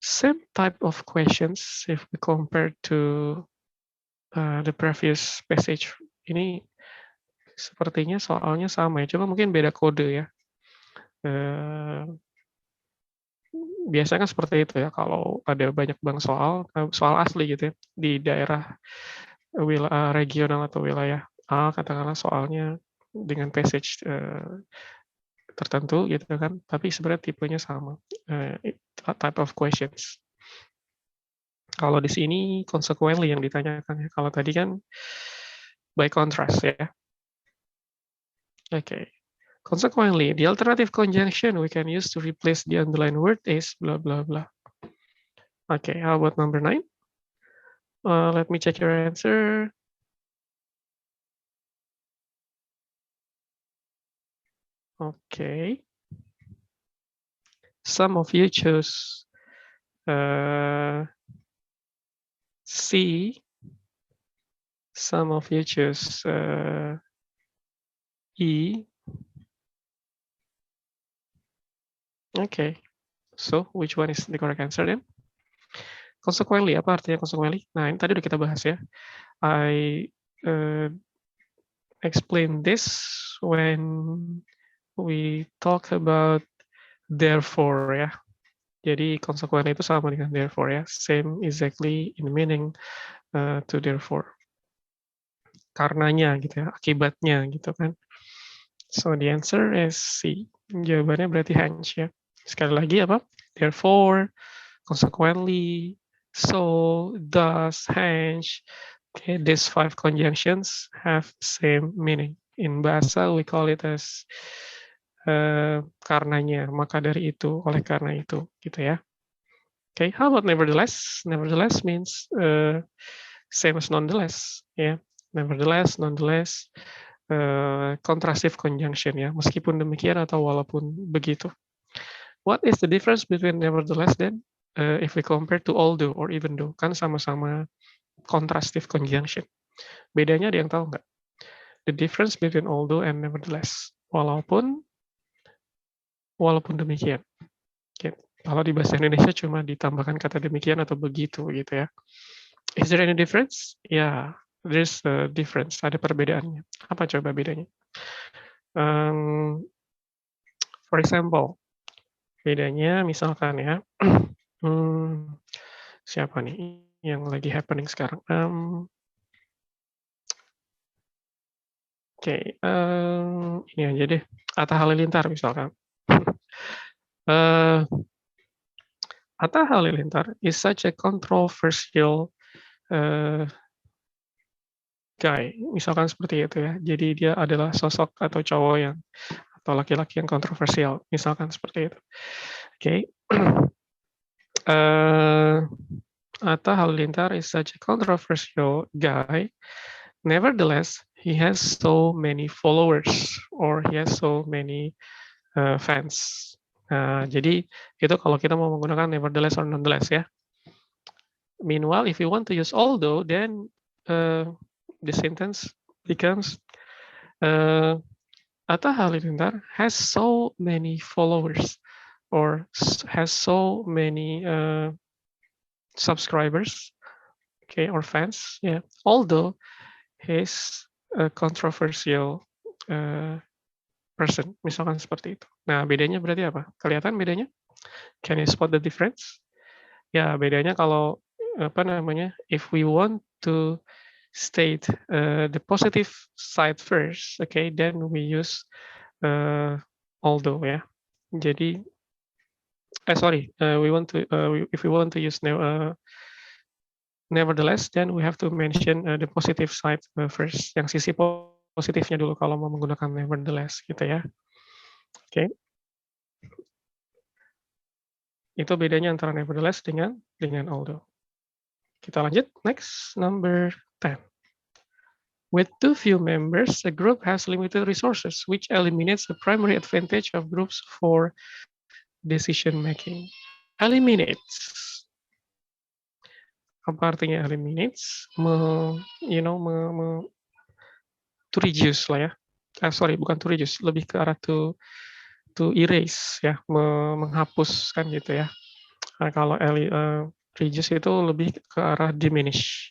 Speaker 1: same type of questions if we compare to the previous passage. Ini sepertinya soalnya sama ya, cuma mungkin beda kode ya. Biasanya kan seperti itu ya, kalau ada banyak banget soal asli gitu ya, di daerah regional atau wilayah A, katakanlah soalnya dengan passage tertentu gitu kan, tapi sebenarnya tipenya sama, type of questions. Kalau di sini consequently yang ditanyakan ya, kalau tadi kan by contrast ya. Okay. Consequently, the alternative conjunction we can use to replace the underlined word is blah blah blah. Okay, how about number 9? Let me check your answer. Okay. Some of you chose C. Some of you choose E. Okay. So, which one is the correct answer then? Consequently, apa artinya consequently? Nah, ini tadi udah kita bahas ya. I explain this when we talk about therefore ya. Jadi konsekuen itu sama dengan therefore ya. Same exactly in meaning to therefore. Karenanya gitu ya, akibatnya gitu kan. So the answer is C. Jawabannya berarti hence ya. Sekali lagi apa? Therefore, consequently, so, thus, hence. Okay, these 5 conjunctions have same meaning. In bahasa we call it as karenanya, maka dari itu, oleh karena itu, gitu ya. Okay, how about nevertheless? Nevertheless means same as nonetheless, ya. Nevertheless, nonetheless, contrastive conjunction ya. Meskipun demikian atau walaupun begitu. What is the difference between nevertheless then? If we compare to although or even though, kan sama-sama contrastive conjunction. Bedanya ada yang tahu nggak? The difference between although and nevertheless. Walaupun demikian. Okay. Kalau di bahasa Indonesia cuma ditambahkan kata demikian atau begitu gitu ya. Is there any difference? Yeah, there's a difference. Ada perbedaannya. Apa coba bedanya? For example, bedanya misalkan ya, siapa nih yang lagi happening sekarang? Oke, ini aja deh. Atta Halilintar misalkan. Atta Halilintar is such a controversial guy, misalkan seperti itu ya. Jadi dia adalah sosok atau cowok yang atau laki-laki yang kontroversial, misalkan seperti itu. Oke. Atta Halilintar is such a controversial guy. Nevertheless, he has so many followers or he has so many fans. Nah, jadi itu kalau kita mau menggunakan nevertheless or nonetheless ya. Meanwhile, if you want to use although, then the sentence becomes Atta Halilintar has so many followers or has so many subscribers, okay, or fans, yeah. Although he's a controversial person, misalkan seperti itu. Nah, bedanya berarti apa? Kelihatan bedanya? Can you spot the difference? Ya, bedanya kalau apa namanya? If we want to state the positive side first, okay, then we use although ya. Jadi, if we want to use nevertheless, then we have to mention the positive side first. Yang sisi positifnya dulu kalau mau menggunakan nevertheless, gitu ya. Oke. Itu bedanya antara nevertheless dengan although. Kita lanjut, next, number 10. With too few members, a group has limited resources, which eliminates the primary advantage of groups for decision making. Eliminates. Apa artinya eliminates? To reduce lah ya. Sorry, bukan to reduce, lebih ke arah to erase ya, menghapuskan gitu ya. Nah, kalau reduce itu lebih ke arah diminish.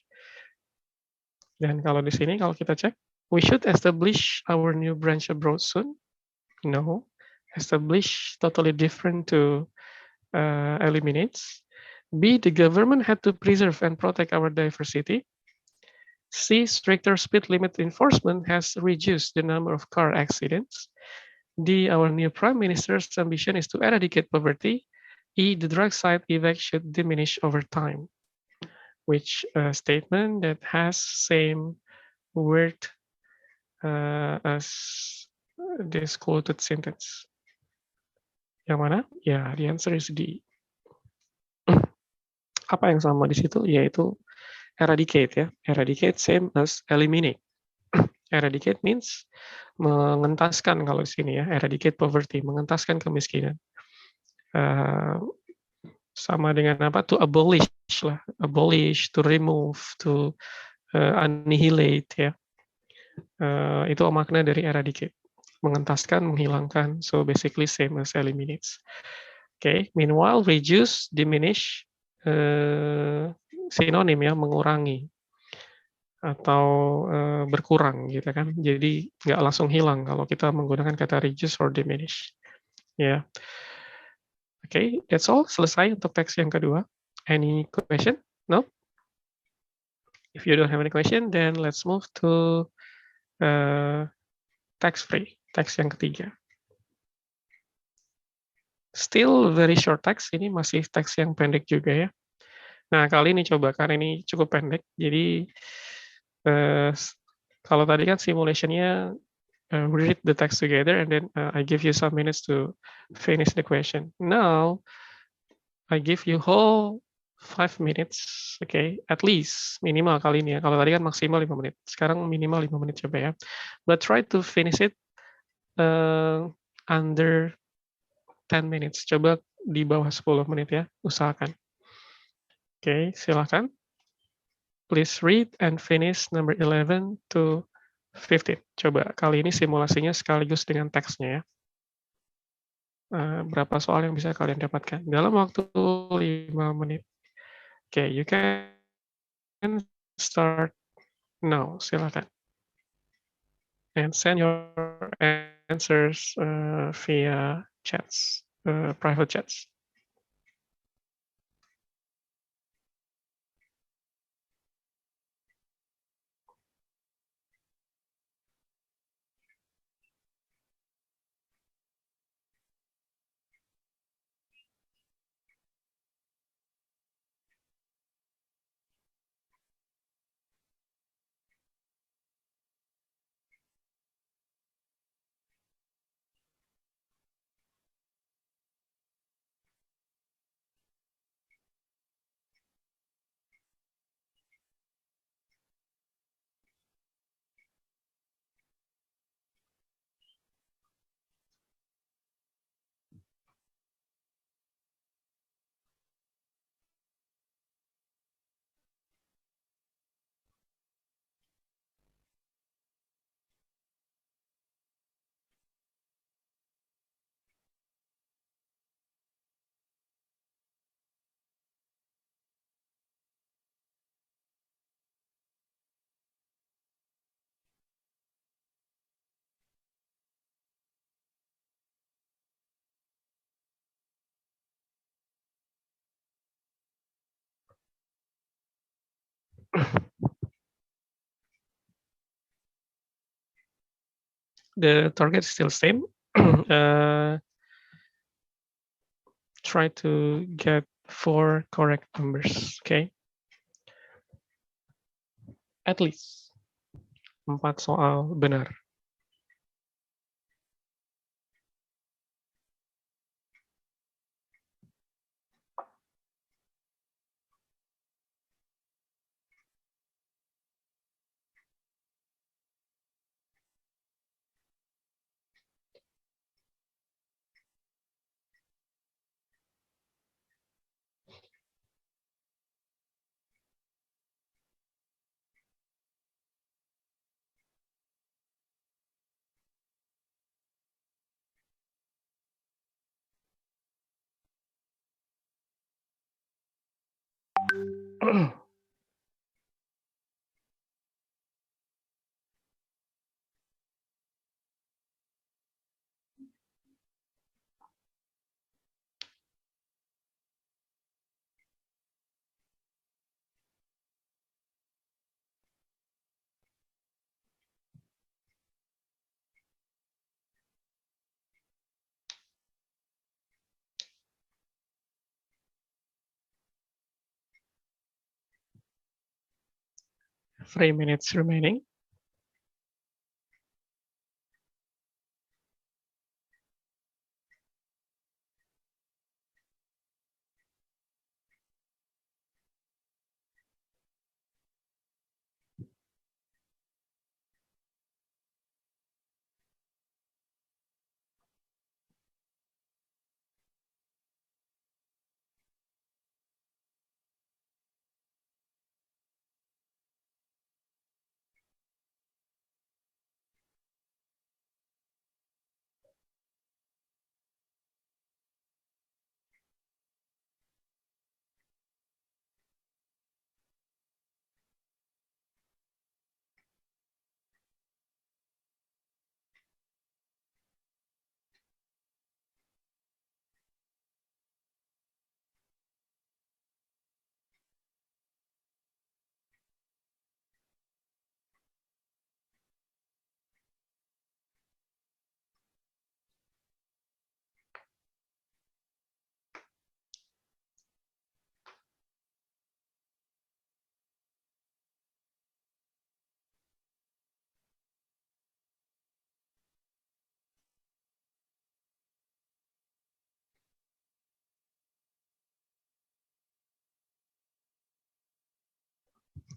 Speaker 1: Dan kalau di sini kalau kita cek, we should establish our new branch abroad soon. No, establish totally different to eliminates. B, the government had to preserve and protect our diversity. C, stricter speed limit enforcement has reduced the number of car accidents. D, our new prime minister's ambition is to eradicate poverty. E, the drug side effects should diminish over time. Which statement that has same word as this quoted sentence? Yang mana? Ya, the answer is D. Apa yang sama di situ? Yaitu eradicate ya. Eradicate same as eliminate. Eradicate means mengentaskan kalau di sini ya. Eradicate poverty, mengentaskan kemiskinan. Sama dengan apa? To abolish lah. Abolish, to remove, to annihilate ya. Itu makna dari eradicate. Mengentaskan, menghilangkan. So basically same as eliminates. Okay. Meanwhile, reduce, diminish, sinonim ya, mengurangi. atau berkurang gitu kan. Jadi nggak langsung hilang kalau kita menggunakan kata reduce or diminish. Ya, okay, that's all. Selesai untuk teks yang kedua. Any question? No? If you don't have any question, then let's move to text free, teks yang ketiga. Still very short text, ini masih teks yang pendek juga ya. Nah, kali ini coba, karena ini cukup pendek, jadi eh, kalau tadi kan simulationnya read the text together and then I give you some minutes to finish the question. Now, I give you whole 5 minutes, okay, at least minimal kali ini ya. Kalau tadi kan maksimal 5 menit, sekarang minimal 5 menit coba ya. But try to finish it under 10 minutes. Coba di bawah 10 menit ya, usahakan. Oke, silakan. Please read and finish number 11 to 15. Coba kali ini simulasinya sekaligus dengan teksnya ya. Berapa soal yang bisa kalian dapatkan dalam waktu 5 menit. Oke, you can start now. Silakan. And send your answers via chats, private chats. The target is still same. Try to get 4 correct numbers, okay? At least 4 soal benar. Three minutes remaining.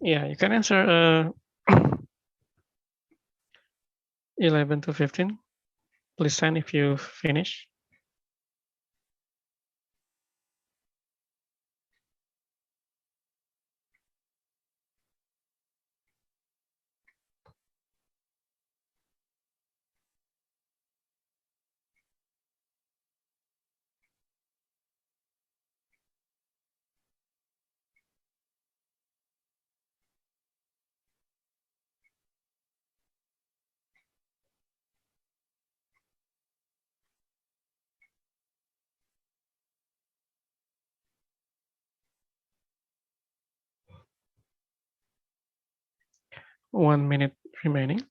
Speaker 1: Yeah, you can answer 11 to 15. Please send if you finish. One minute remaining.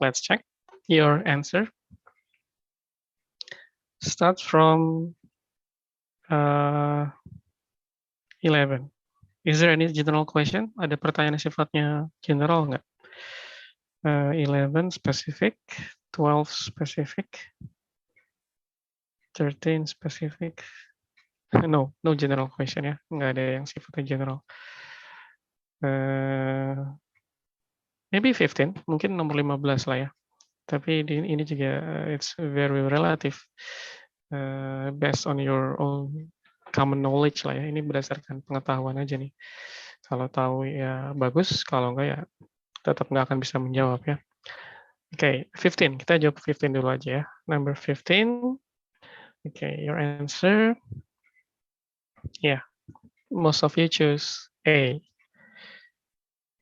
Speaker 1: Let's check your answer. Start from 11. Is there any general question? Ada pertanyaan yang sifatnya general nggak? 11 specific, 12 specific, 13 specific. No, no general question ya. Nggak ada yang sifatnya general. Maybe 15, mungkin nomor 15 lah ya. Tapi ini juga it's very relative. Based on your own common knowledge lah ya. Ini berdasarkan pengetahuan aja nih. Kalau tahu ya bagus, kalau enggak ya tetap nggak akan bisa menjawab ya. Oke, 15. Kita jawab 15 dulu aja ya. Number 15. Okay, your answer. Yeah, most of you choose A.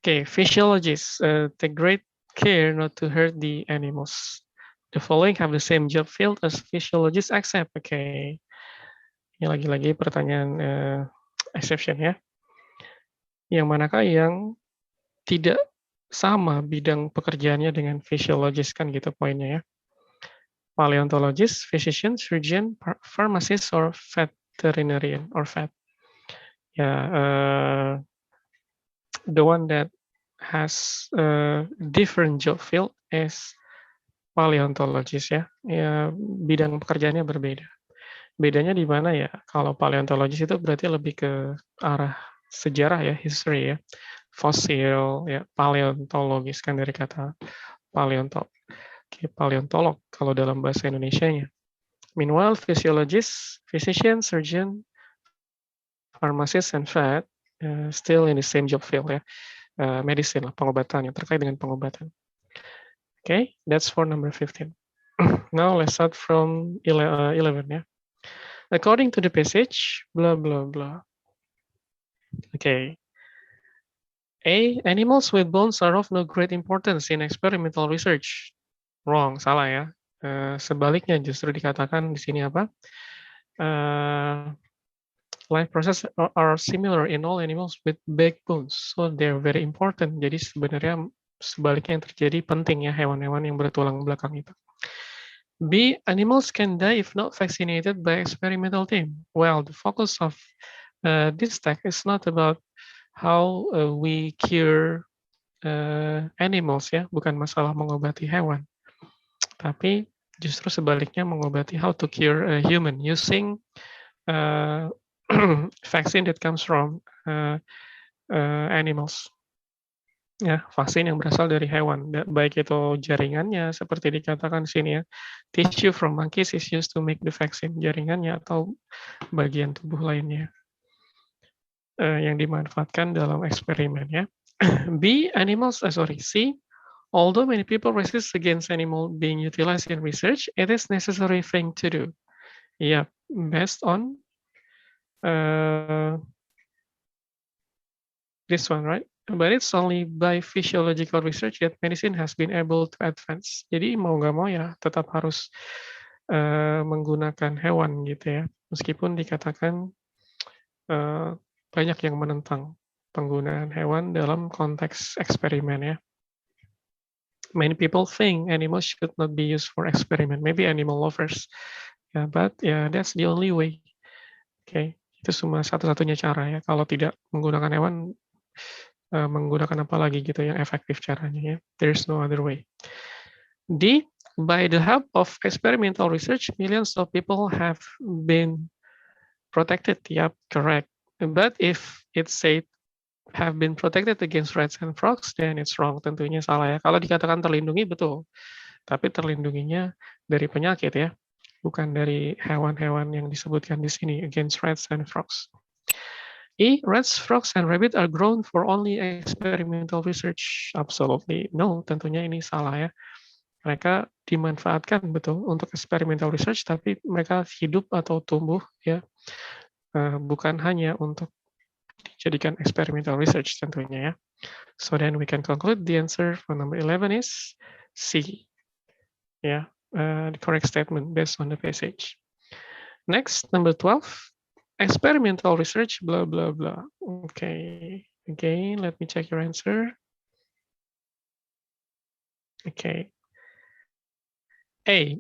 Speaker 1: Okay, physiologists take great care not to hurt the animals. The following have the same job field as physiologists except. Okay, ini lagi-lagi pertanyaan exception ya. Yang manakah yang tidak sama bidang pekerjaannya dengan physiologist kan gitu poinnya ya. Paleontologist, physician, surgeon, pharmacist, or veterinarian or vet. Ya, the one that has a different job field is paleontologist ya. Ya, bidang pekerjaannya berbeda. Bedanya di mana ya? Kalau paleontologis itu berarti lebih ke arah sejarah ya, history ya. Fosil ya, paleontologis kan dari kata paleontolog kalau dalam bahasa Indonesianya. Meanwhile, physiologist, physician, surgeon, pharmacist, and vet still in the same job field ya. Medicine lah, pengobatan yang terkait dengan pengobatan. Okay, that's for number 15. Now let's start from 11 ya. According to the passage, blah, blah, blah. Okay. A. Animals with bones are of no great importance in experimental research. Wrong, salah ya. Sebaliknya justru dikatakan di sini apa? Life process are similar in all animals with backbones, so they're very important. Jadi sebenarnya sebaliknya yang terjadi penting ya hewan-hewan yang bertulang belakang itu. B. Animals can die if not vaccinated by experimental team. Well, the focus of this text is not about how we cure animals ya, bukan masalah mengobati hewan, tapi justru sebaliknya mengobati how to cure a human using vaccine that comes from animals. Ya, vaksin yang berasal dari hewan, baik itu jaringannya seperti dikatakan di sini ya. Tissue from monkeys is used to make the vaccine, jaringannya atau bagian tubuh lainnya yang dimanfaatkan dalam eksperimen ya. B, C, Although many people resist against animal being utilized in research, it is necessary thing to do. Yeah, based on uh, this one, right? But it's only by physiological research that medicine has been able to advance. Jadi mau nggak mau ya tetap harus menggunakan hewan gitu ya. Meskipun dikatakan banyak yang menentang penggunaan hewan dalam konteks eksperimen ya. Many people think animals should not be used for experiment. Maybe animal lovers. Yeah, but yeah, that's the only way. Okay, itu cuma satu-satunya cara ya. Kalau tidak menggunakan hewan, menggunakan apa lagi gitu yang efektif caranya ya. There's no other way. D. By the help of experimental research, millions of people have been protected. Yep, correct. But if it said have been protected against rats and frogs, then it's wrong. Tentunya salah ya. Kalau dikatakan terlindungi, betul. Tapi terlindunginya dari penyakit ya, bukan dari hewan-hewan yang disebutkan di sini, against rats and frogs. E. Rats, frogs, and rabbit are grown for only experimental research. Absolutely no, tentunya ini salah ya. Mereka dimanfaatkan betul untuk experimental research, tapi mereka hidup atau tumbuh ya, bukan hanya untuk dijadikan experimental research tentunya ya. So then we can conclude the answer for number 11 is C. Yeah, the correct statement based on the passage. Next, number 12, experimental research, blah, blah, blah. Okay, again, let me check your answer. Okay. A,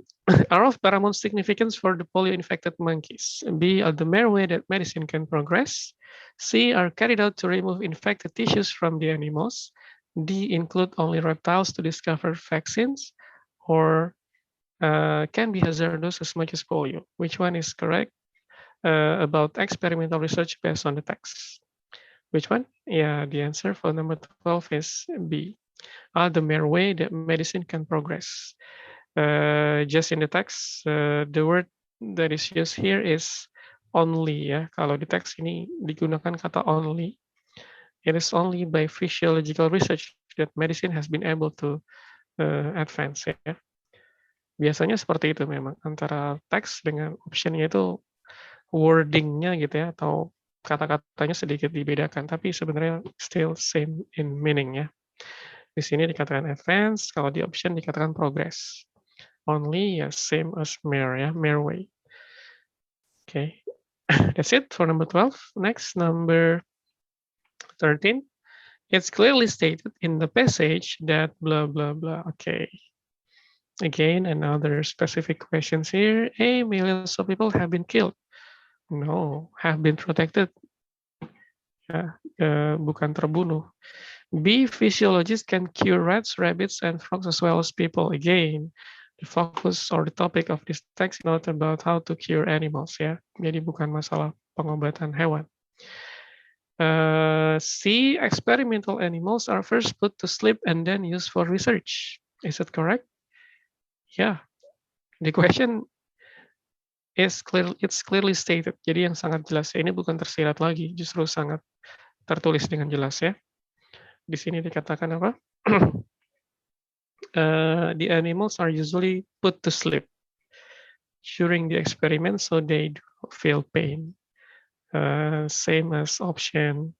Speaker 1: are of paramount significance for the polio-infected monkeys. B, are the mere way that medicine can progress. C, are carried out to remove infected tissues from the animals. D, include only reptiles to discover vaccines. Or can be hazardous as much as polio. Which one is correct about experimental research based on the text? Which one? Yeah, the answer for number 12 is B. Are the mere way that medicine can progress. Just in the text, the word that is used here is only ya. Kalau di teks ini digunakan kata only. It is only by physiological research that medicine has been able to advance ya. Biasanya seperti itu memang antara teks dengan optionnya itu wordingnya gitu ya atau kata-katanya sedikit dibedakan tapi sebenarnya still same in meaning ya. Di sini dikatakan advance, kalau di option dikatakan progress. Only ya same as mere ya, mere way. Okay. That's it for number 12. Next, number 13. It's clearly stated in the passage that blah, blah, blah. Okay. Again, another specific questions here. A, millions of people have been killed. No, have been protected. Ya, bukan terbunuh. B, physiologists can cure rats, rabbits, and frogs as well as people. Again, the focus or the topic of this text is not about how to cure animals ya. Jadi bukan masalah pengobatan hewan. C, experimental animals are first put to sleep and then used for research. Is it correct? Yeah. The question is clear, it's clearly stated. Jadi yang sangat jelas ya. Ini bukan tersirat lagi, justru sangat tertulis dengan jelas ya. Di sini dikatakan apa? The animals are usually put to sleep during the experiment so they do not feel pain. Same as option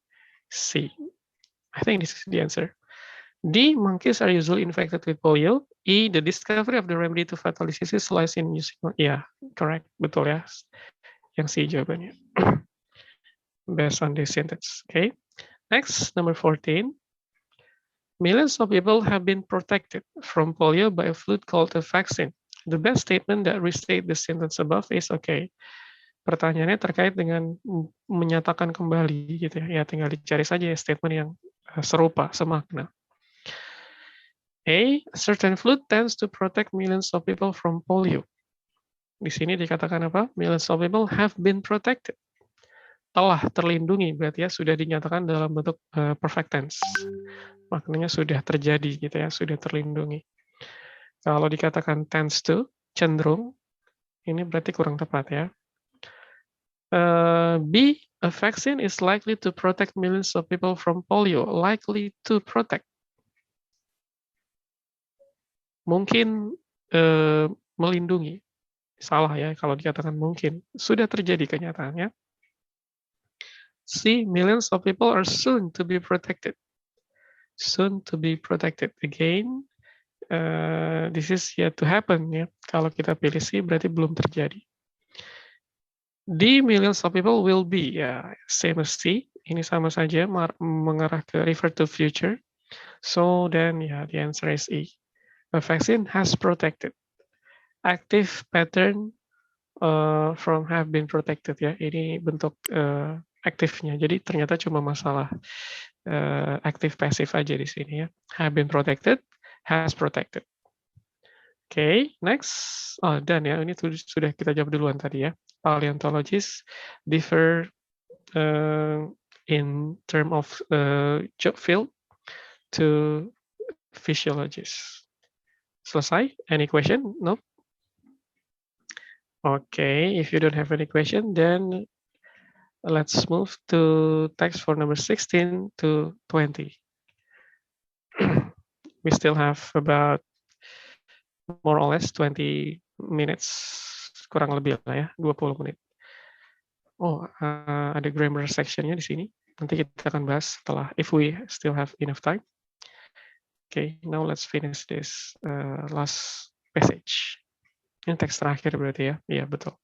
Speaker 1: C. I think this is the answer. D, monkeys are usually infected with polio. E, the discovery of the remedy to fatal diseases lies in using. Yeah, correct. Betul ya. Yang C jawabannya. Based on this sentence. Okay. Next, number 14. Millions of people have been protected from polio by a fluid called a vaccine. The best statement that restate the sentence above is okay. Pertanyaannya terkait dengan menyatakan kembali gitu ya. Ya tinggal dicari saja ya statement yang serupa, semakna. A certain fluid tends to protect millions of people from polio. Di sini dikatakan apa? Millions of people have been protected. Telah terlindungi, berarti ya sudah dinyatakan dalam bentuk perfect tense. Maknanya sudah terjadi gitu ya, sudah terlindungi. Kalau dikatakan tends to, cenderung, ini berarti kurang tepat ya. B, a vaccine is likely to protect millions of people from polio. Likely to protect. mungkin melindungi. Salah ya kalau dikatakan mungkin. Sudah terjadi kenyataannya. See, millions of people are soon to be protected. Soon to be protected. Again, this is yet to happen ya. Kalau kita pilih C berarti belum terjadi. The millions of people will be, ya, same as C. Ini sama saja mengarah ke refer to future. So then, ya, the answer is E. A vaccine has protected. Active pattern from have been protected ya. Ini bentuk aktifnya. Jadi ternyata cuma masalah active passive aja di sini ya. Have been protected, has protected. Oke, next. Oh, dan ya, ini sudah kita jawab duluan tadi ya. Paleontologists differ in term of job field to physiologists. Selesai? Any question? No? Okay, if you don't have any question, then let's move to text for number 16 to 20. We still have about more or less 20 minutes, kurang lebih lah ya, 20 menit. Oh, ada grammar sectionnya di sini. Nanti kita akan bahas setelah, if we still have enough time. Okay, now let's finish this last passage. Ini teks terakhir berarti ya? Iya, betul.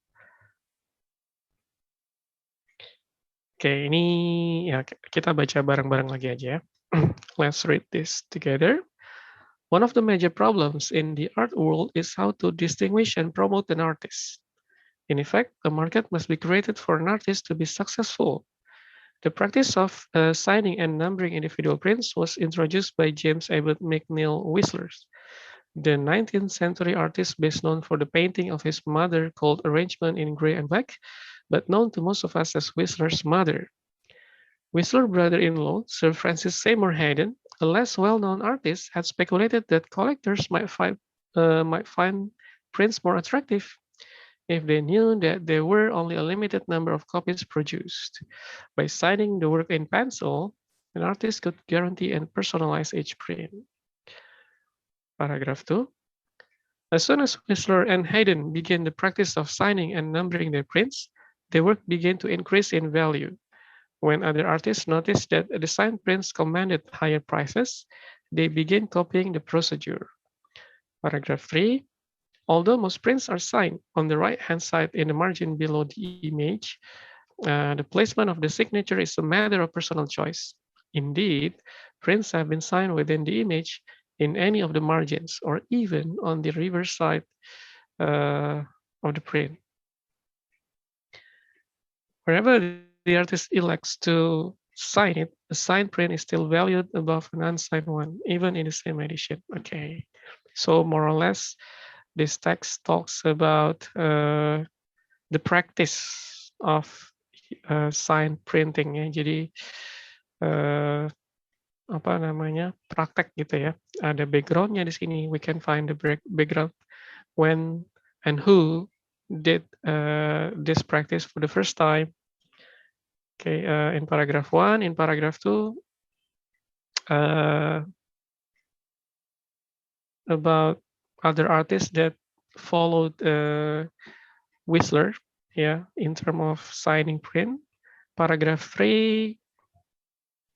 Speaker 1: Oke, ini ya kita baca bareng-bareng lagi aja ya. Let's read this together. One of the major problems in the art world is how to distinguish and promote an artist. In effect, a market must be created for an artist to be successful. The practice of signing and numbering individual prints was introduced by James Abbott McNeill Whistler, the 19th century artist best known for the painting of his mother called Arrangement in Gray and Black, but known to most of us as Whistler's mother. Whistler's brother-in-law, Sir Francis Seymour Hayden, a less well-known artist, had speculated that collectors might find prints more attractive if they knew that there were only a limited number of copies produced. By signing the work in pencil, an artist could guarantee and personalize each print. Paragraph 2. As soon as Whistler and Hayden began the practice of signing and numbering their prints, their work began to increase in value. When other artists noticed that the signed prints commanded higher prices, they began copying the procedure. Paragraph 3. Although most prints are signed on the right-hand side in the margin below the image, the placement of the signature is a matter of personal choice. Indeed, prints have been signed within the image in any of the margins or even on the reverse side of the print. Wherever the artist elects to sign it, a signed print is still valued above an unsigned one, even in the same edition. Okay, so more or less, this text talks about the practice of sign printing ya. Jadi apa namanya, praktek gitu ya. Ada backgroundnya di sini. We can find the background when and who did this practice for the first time. Okay, in paragraph 1, in paragraph 2, about other artists that followed Whistler, yeah, in terms of signing print. Paragraph 3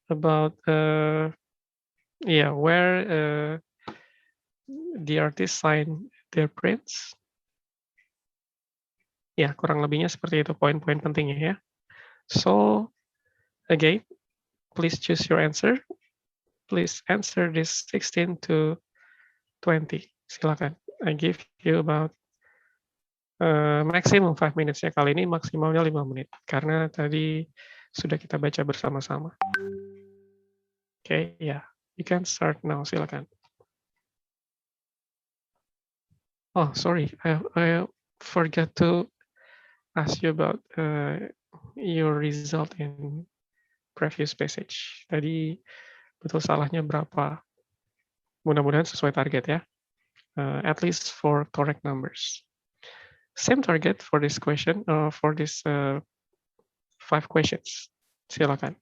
Speaker 1: about where the artist sign their prints. Ya, kurang lebihnya seperti itu poin-poin pentingnya ya. So, again, please choose your answer. Please answer this 16 to 20. Silakan. I give you about maximum 5 minutes ya. Kali ini maksimalnya 5 menit. Karena tadi sudah kita baca bersama-sama. Okay, yeah. You can start now. Silakan. Oh, sorry. I forgot to ask you about your result in previous passage. Tadi betul salahnya berapa? Mudah-mudahan sesuai target ya. At least for correct numbers. Same target for this question, for this 5 questions. Silakan.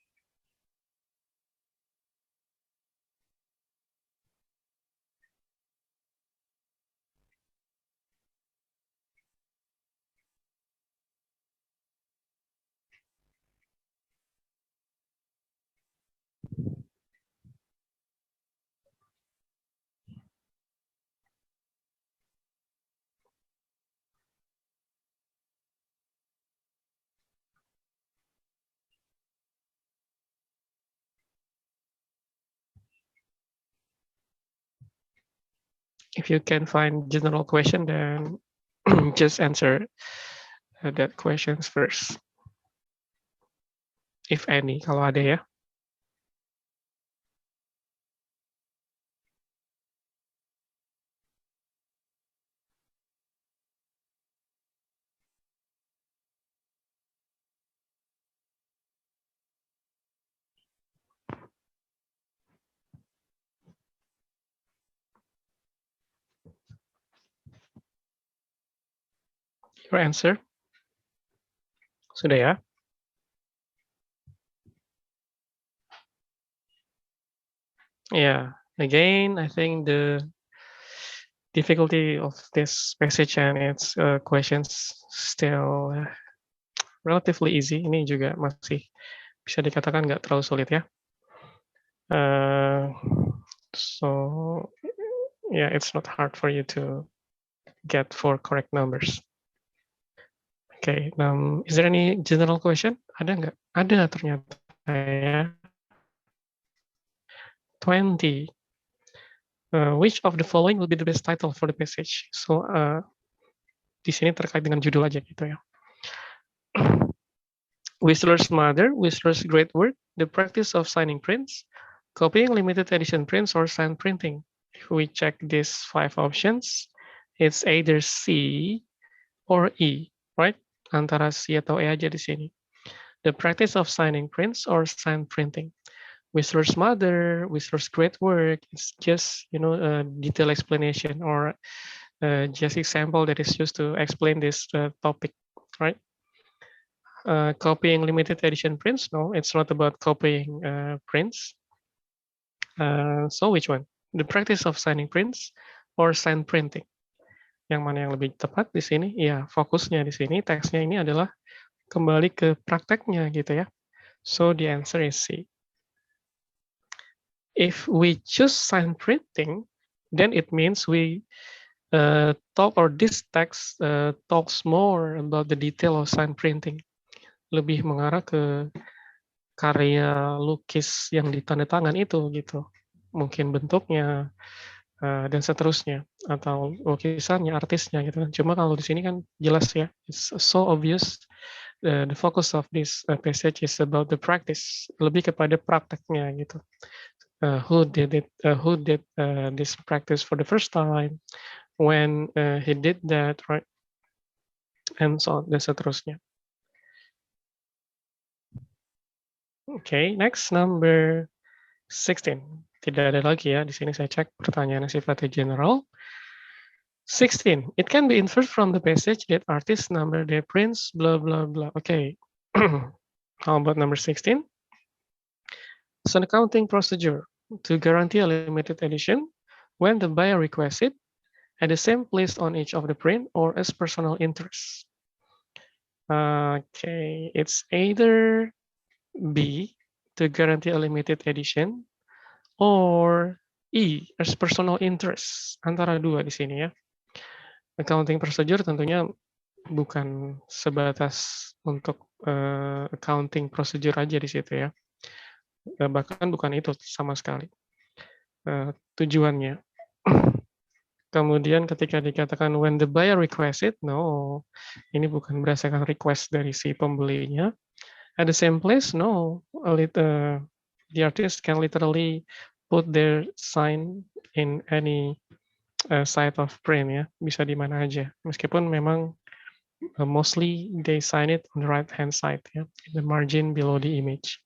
Speaker 1: If you can find general question, then just answer that questions first. If any, kalau ada ya. Your answer? Sudah ya? Yeah. Again, I think the difficulty of this passage and its questions still relatively easy. Ini juga masih bisa dikatakan nggak terlalu sulit ya. So yeah, it's not hard for you to get 4 correct numbers. Okay, is there any general question? Ada nggak? Ada ternyata ya. 20. Which of the following will be the best title for the passage? So di sini terkait dengan judul aja gitu ya. Whistler's Mother, Whistler's Great Work, The Practice of Signing Prints, Copying Limited Edition Prints, or Sign Printing. If we check these 5 options, it's either C or E, right? Antara C atau E aja di sini. The Practice of Signing Prints or Sign Printing. Whistler's Mother, Whistler's Great Work, it's just, a detailed explanation or just example that is used to explain this topic, right? Copying limited edition prints, no, it's not about copying prints. So which one? The practice of signing prints or sign printing? Yang mana yang lebih tepat di sini? Ya, fokusnya di sini, teksnya ini adalah kembali ke prakteknya gitu ya. So the answer is C. If we choose sign printing, then it means we talk, or this text talks more about the detail of sign printing. Lebih mengarah ke karya lukis yang ditandatangan itu gitu. Mungkin bentuknya dan seterusnya, atau lukisannya, artisnya gitu kan. Cuma kalau di sini kan jelas ya, it's so obvious. The focus of this passage is about the practice, lebih kepada prakteknya gitu. Who did it? Who did this practice for the first time? When he did that, right? And so on dan seterusnya. Okay, next number 16. Tidak ada lagi ya, di sini saya cek pertanyaan yang sifatnya general. 16. It can be inferred from the passage that artists number their prints, blah, blah, blah. Okay. How about number 16? It's an accounting procedure to guarantee a limited edition when the buyer requests it at the same place on each of the print or as personal interest. Okay, it's either B, to guarantee a limited edition, or E, as personal interest. Antara dua di sini ya. Accounting procedure tentunya bukan sebatas untuk accounting procedure aja di situ ya. Bahkan bukan itu sama sekali tujuannya. Kemudian ketika dikatakan when the buyer requests it, no, ini bukan berdasarkan request dari si pembelinya. At the same place, no, the artist can literally put their sign in any side of print ya, bisa di mana aja. Meskipun memang mostly they sign it on the right hand side ya, in the margin below the image.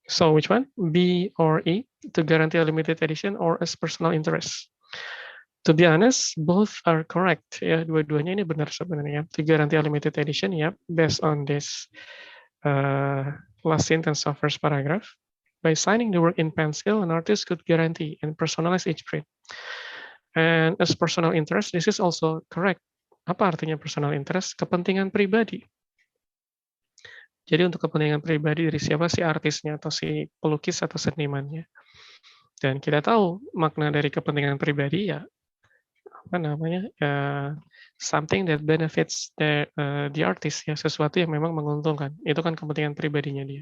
Speaker 1: So which one? B or E, to guarantee a limited edition or as personal interest? To be honest, both are correct. Ya, dua-duanya ini benar sebenarnya. To guarantee a limited edition, ya, based on this last sentence of first paragraph. By signing the work in pencil, an artist could guarantee and personalize each print. And as personal interest, this is also correct. Apa artinya personal interest? Kepentingan pribadi. Jadi untuk kepentingan pribadi dari siapa sih artisnya atau si pelukis atau senimannya. Dan kita tahu makna dari kepentingan pribadi ya apa namanya something that benefits the artist ya, sesuatu yang memang menguntungkan. Itu kan kepentingan pribadinya dia.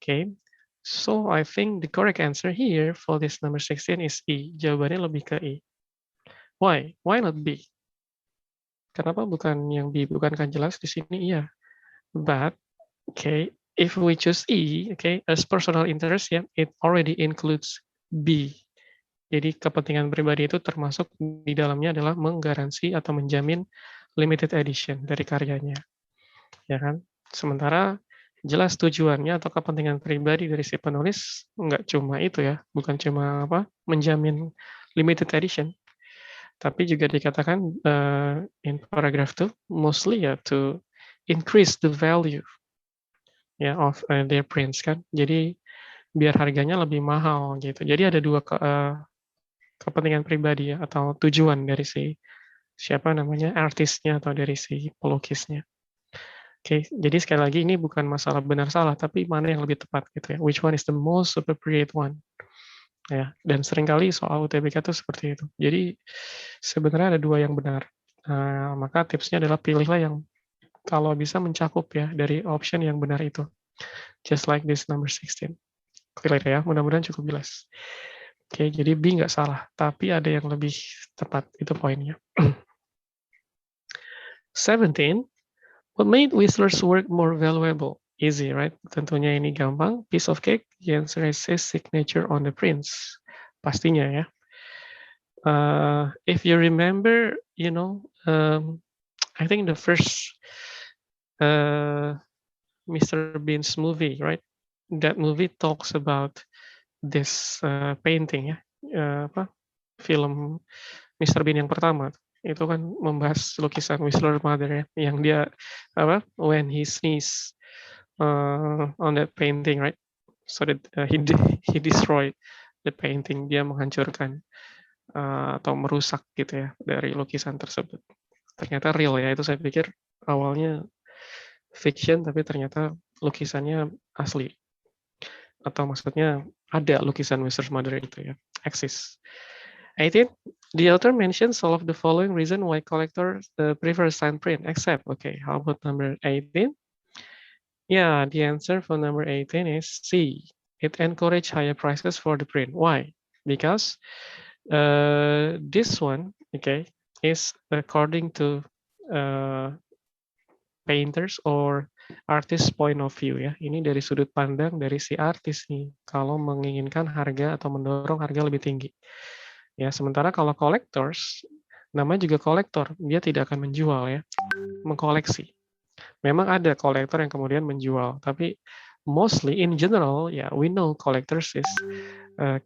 Speaker 1: Okay. So I think the correct answer here for this number 16 is E. Jawabannya lebih ke E. Why? Why not B? Kenapa bukan yang B? Bukankah jelas di sini iya? But, okay, if we choose E, okay, as personal interest, yeah, it already includes B. Jadi kepentingan pribadi itu termasuk di dalamnya adalah menggaransi atau menjamin limited edition dari karyanya, ya kan? Sementara jelas tujuannya atau kepentingan pribadi dari si penulis nggak cuma itu ya, bukan cuma apa menjamin limited edition, tapi juga dikatakan in paragraph 2 mostly ya to increase the value ya of their prints kan. Jadi biar harganya lebih mahal gitu. Jadi ada dua kepentingan pribadi ya atau tujuan dari si siapa namanya artisnya atau dari si pelukisnya. Oke, jadi sekali lagi ini bukan masalah benar salah, tapi mana yang lebih tepat gitu ya. Which one is the most appropriate one? Ya, dan seringkali soal UTBK itu seperti itu. Jadi sebenarnya ada dua yang benar. Maka tipsnya adalah pilihlah yang kalau bisa mencakup ya dari option yang benar itu. Just like this number 16. Clear ya, mudah-mudahan cukup jelas. Oke, jadi B nggak salah, tapi ada yang lebih tepat, itu poinnya. 17. What made Whistler's work more valuable? Easy, right? Tentunya ini gampang. Piece of cake, the answer is his signature on the prints. Pastinya ya. If you remember, I think the first Mr. Bean's movie, right? That movie talks about this painting ya. Film Mr. Bean yang pertama itu kan membahas lukisan Whistler Mother ya, yang dia when he sneeze on that painting, right? So that he destroyed the painting, dia menghancurkan atau merusak gitu ya dari lukisan tersebut. Ternyata real ya, itu saya pikir awalnya fiction tapi ternyata lukisannya asli. Atau maksudnya ada lukisan Whistler Mother itu ya, eksis. 18. The author mentions all of the following reason why collectors prefer signed print, except, okay, how about number 18? Yeah, the answer for number 18 is C. It encourages higher prices for the print. Why? Because this one, okay, is according to painters or artist point of view ya. Ini dari sudut pandang dari si artis nih, kalau menginginkan harga atau mendorong harga lebih tinggi. Ya, sementara kalau collectors, namanya juga kolektor, dia tidak akan menjual ya, mengkoleksi. Memang ada kolektor yang kemudian menjual, tapi mostly in general, ya we know collectors is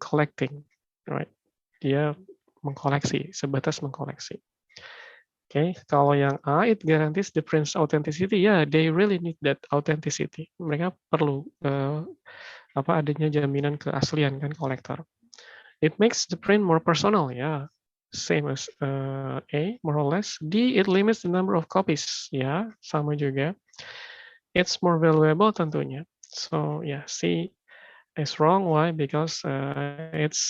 Speaker 1: collecting, right? Dia mengkoleksi, sebatas mengkoleksi. Oke, kalau yang A, it guarantees the print's authenticity. Ya, they really need that authenticity. Mereka perlu adanya jaminan keaslian kan kolektor. It makes the print more personal, yeah. Same as A, more or less. D, it limits the number of copies, ya, sama juga. It's more valuable tentunya. So, yeah, C is wrong. Why? Because it's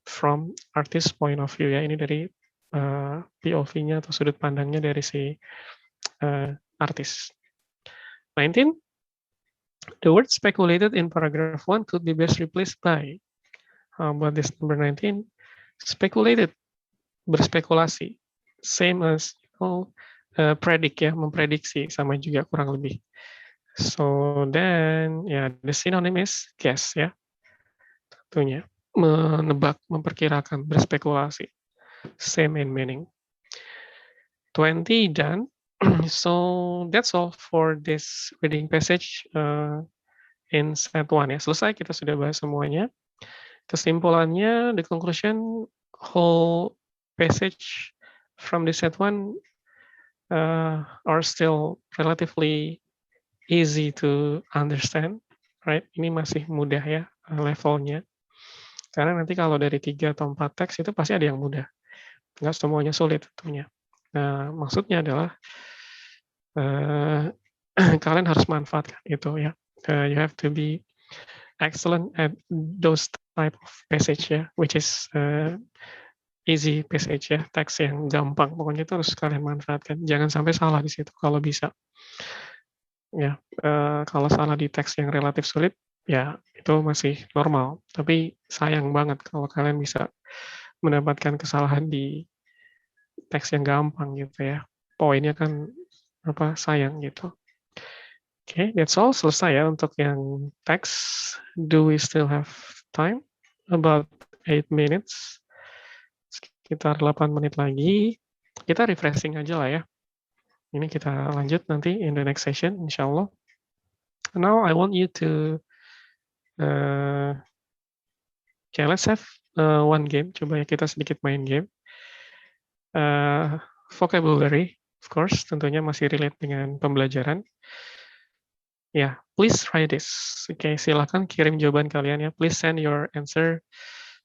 Speaker 1: from artist point of view, ya. Ini dari POV-nya atau sudut pandangnya dari si artis. 19. The word speculated in paragraph 1 could be best replaced by. How about this number 19? Speculated, berspekulasi. Same as predict ya, memprediksi, sama juga kurang lebih. So then, ya, the synonym is guess ya. Tentunya menebak, memperkirakan, berspekulasi. Same in meaning. 20 done. So that's all for this reading passage in set 1 ya. Selesai, kita sudah bahas semuanya. Kesimpulannya, the conclusion, whole passage from the set 1 are still relatively easy to understand, right? Ini masih mudah ya levelnya. Karena nanti kalau dari 3 atau 4 teks itu pasti ada yang mudah. Nggak semuanya sulit tentunya. Nah, maksudnya adalah kalian harus manfaatkan itu ya. You have to be excellent at those type of passage ya, which is easy passage ya, teks yang gampang. Pokoknya itu harus kalian manfaatkan. Jangan sampai salah di situ kalau bisa. Ya, kalau salah di teks yang relatif sulit, Ya, itu masih normal. Tapi sayang banget kalau kalian bisa mendapatkan kesalahan di teks yang gampang gitu ya. Poinnya kan apa sayang gitu. Oke, that's all. Selesai ya untuk yang teks. Do we still have time? About 8 minutes. Sekitar 8 menit lagi. Kita refreshing aja lah ya. Ini kita lanjut nanti in the next session, insya Allah. Now I want you to okay, let's have one game. Coba ya kita sedikit main game. Vocabulary, of course, tentunya masih relate dengan pembelajaran. Ya, please try this. Oke, silakan kirim jawaban kalian ya. Please send your answer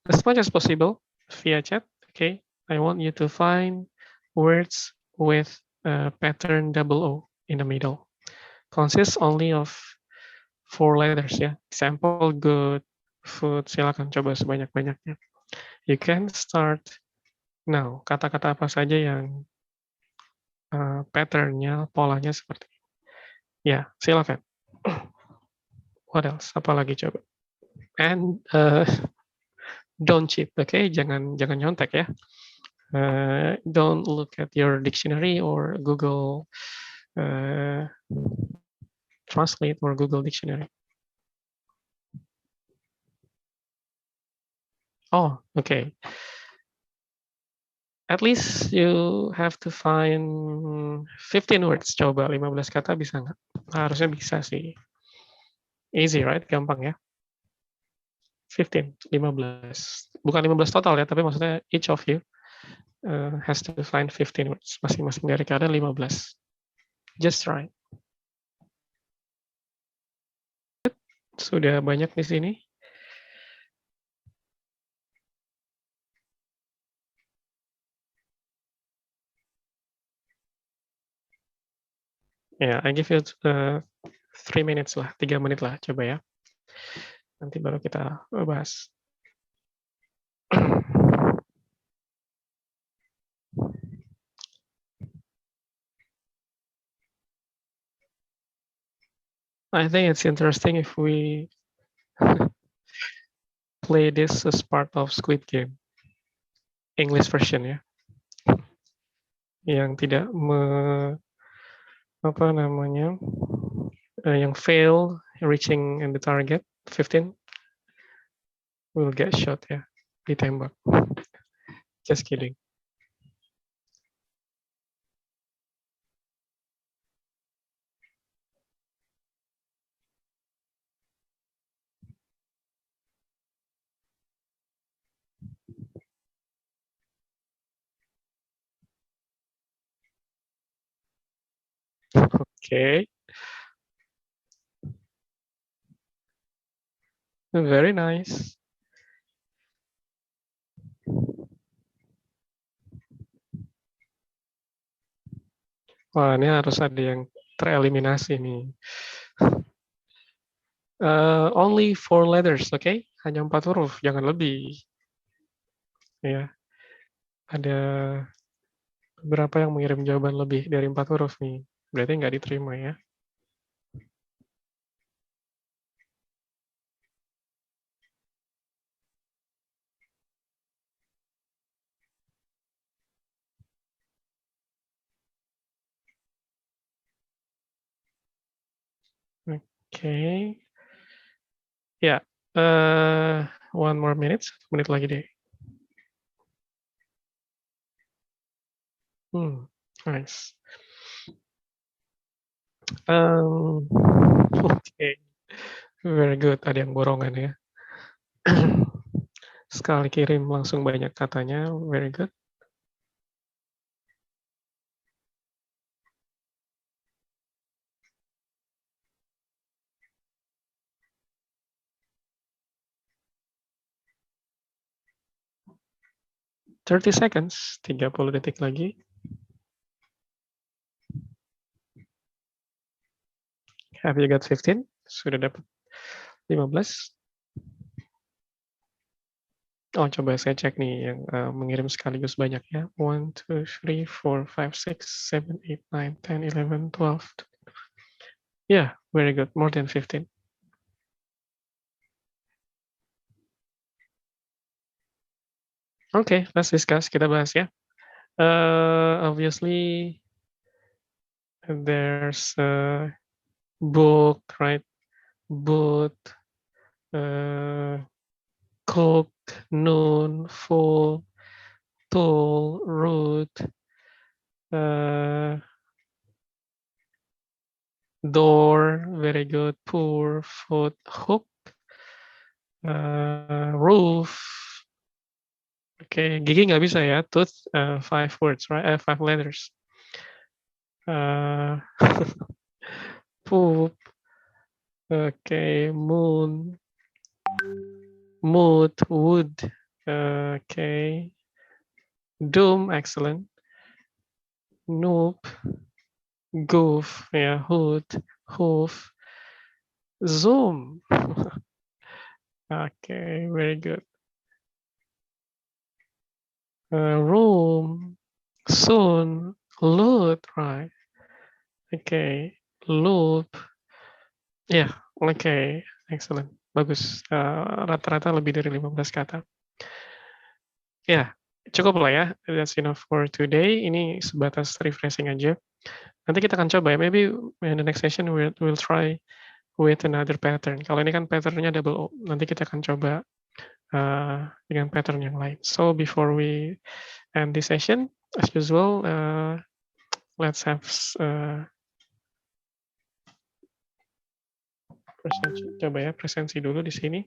Speaker 1: as much as possible via chat. Okay, I want you to find words with pattern double O in the middle. Consists only of 4 letters ya. Example, good, food. Silakan coba sebanyak-banyaknya. You can start now. Kata-kata apa saja yang pattern-nya, polanya seperti ini. Ya, silakan. What else? Apa lagi coba? And don't cheat, okay? Jangan nyontek ya. Don't look at your dictionary or Google Translate or Google Dictionary. Oh, okay. At least you have to find 15 words. Coba 15 kata bisa nggak? Harusnya bisa sih. Easy, right? Gampang ya. 15. Bukan 15 total ya, tapi maksudnya each of you has to find 15 words. Masing-masing dari kalian 15. Just try. Sudah banyak di sini. Ya, I give you 3 minutes lah, 3 menit lah, coba ya. Nanti baru kita bahas. I think it's interesting if we play this as part of Squid Game, English version ya, yang tidak apa namanya, yang fail reaching in the target 15 will get shot ya, ditembak. Just kidding. Okay, very nice. Wah, ini harus ada yang tereliminasi nih. Only 4 letters, okay? Hanya 4 huruf, jangan lebih. Ya, ada beberapa yang mengirim jawaban lebih dari 4 huruf nih. Berarti nggak diterima ya. Oke. Ya, one more minute, 1 menit lagi deh. Nice. Oke, very good. Ada yang borongan ya. Sekali kirim langsung banyak katanya, very good. Thirty seconds, 30 detik lagi. Have you got 15? Sudah dapat 15? Oh, coba saya cek nih yang mengirim sekaligus banyak ya. 1, 2, 3, 4, 5, 6, 7, 8, 9, 10, 11, 12. Yeah, very good. More than 15. Okay, let's discuss. Kita bahas ya. Obviously, there's a book, right? Boot, uh, cook, noon, full, tool, root, uh, door, very good, poor, foot, hook, roof. Oke, gigi nggak bisa ya. Tooth, 5 words, right? 5 letters. Uh, poop. Okay, moon, mood, wood. Okay, doom, excellent. Noob, goof, yeah, hood, hoof, zoom. Okay, very good. Room, soon, loot, right? Okay, loop. Yeah, okay, excellent. Bagus. Rata-rata lebih dari 15 kata. Ya, cukup lah ya. That's enough for today. Ini sebatas refreshing aja. Nanti kita akan coba ya. Maybe in the next session we'll try with another pattern. Kalau ini kan patternnya double O. Nanti kita akan coba dengan pattern yang lain. So before we end this session, as usual, let's have presensi. Coba ya presensi dulu di sini.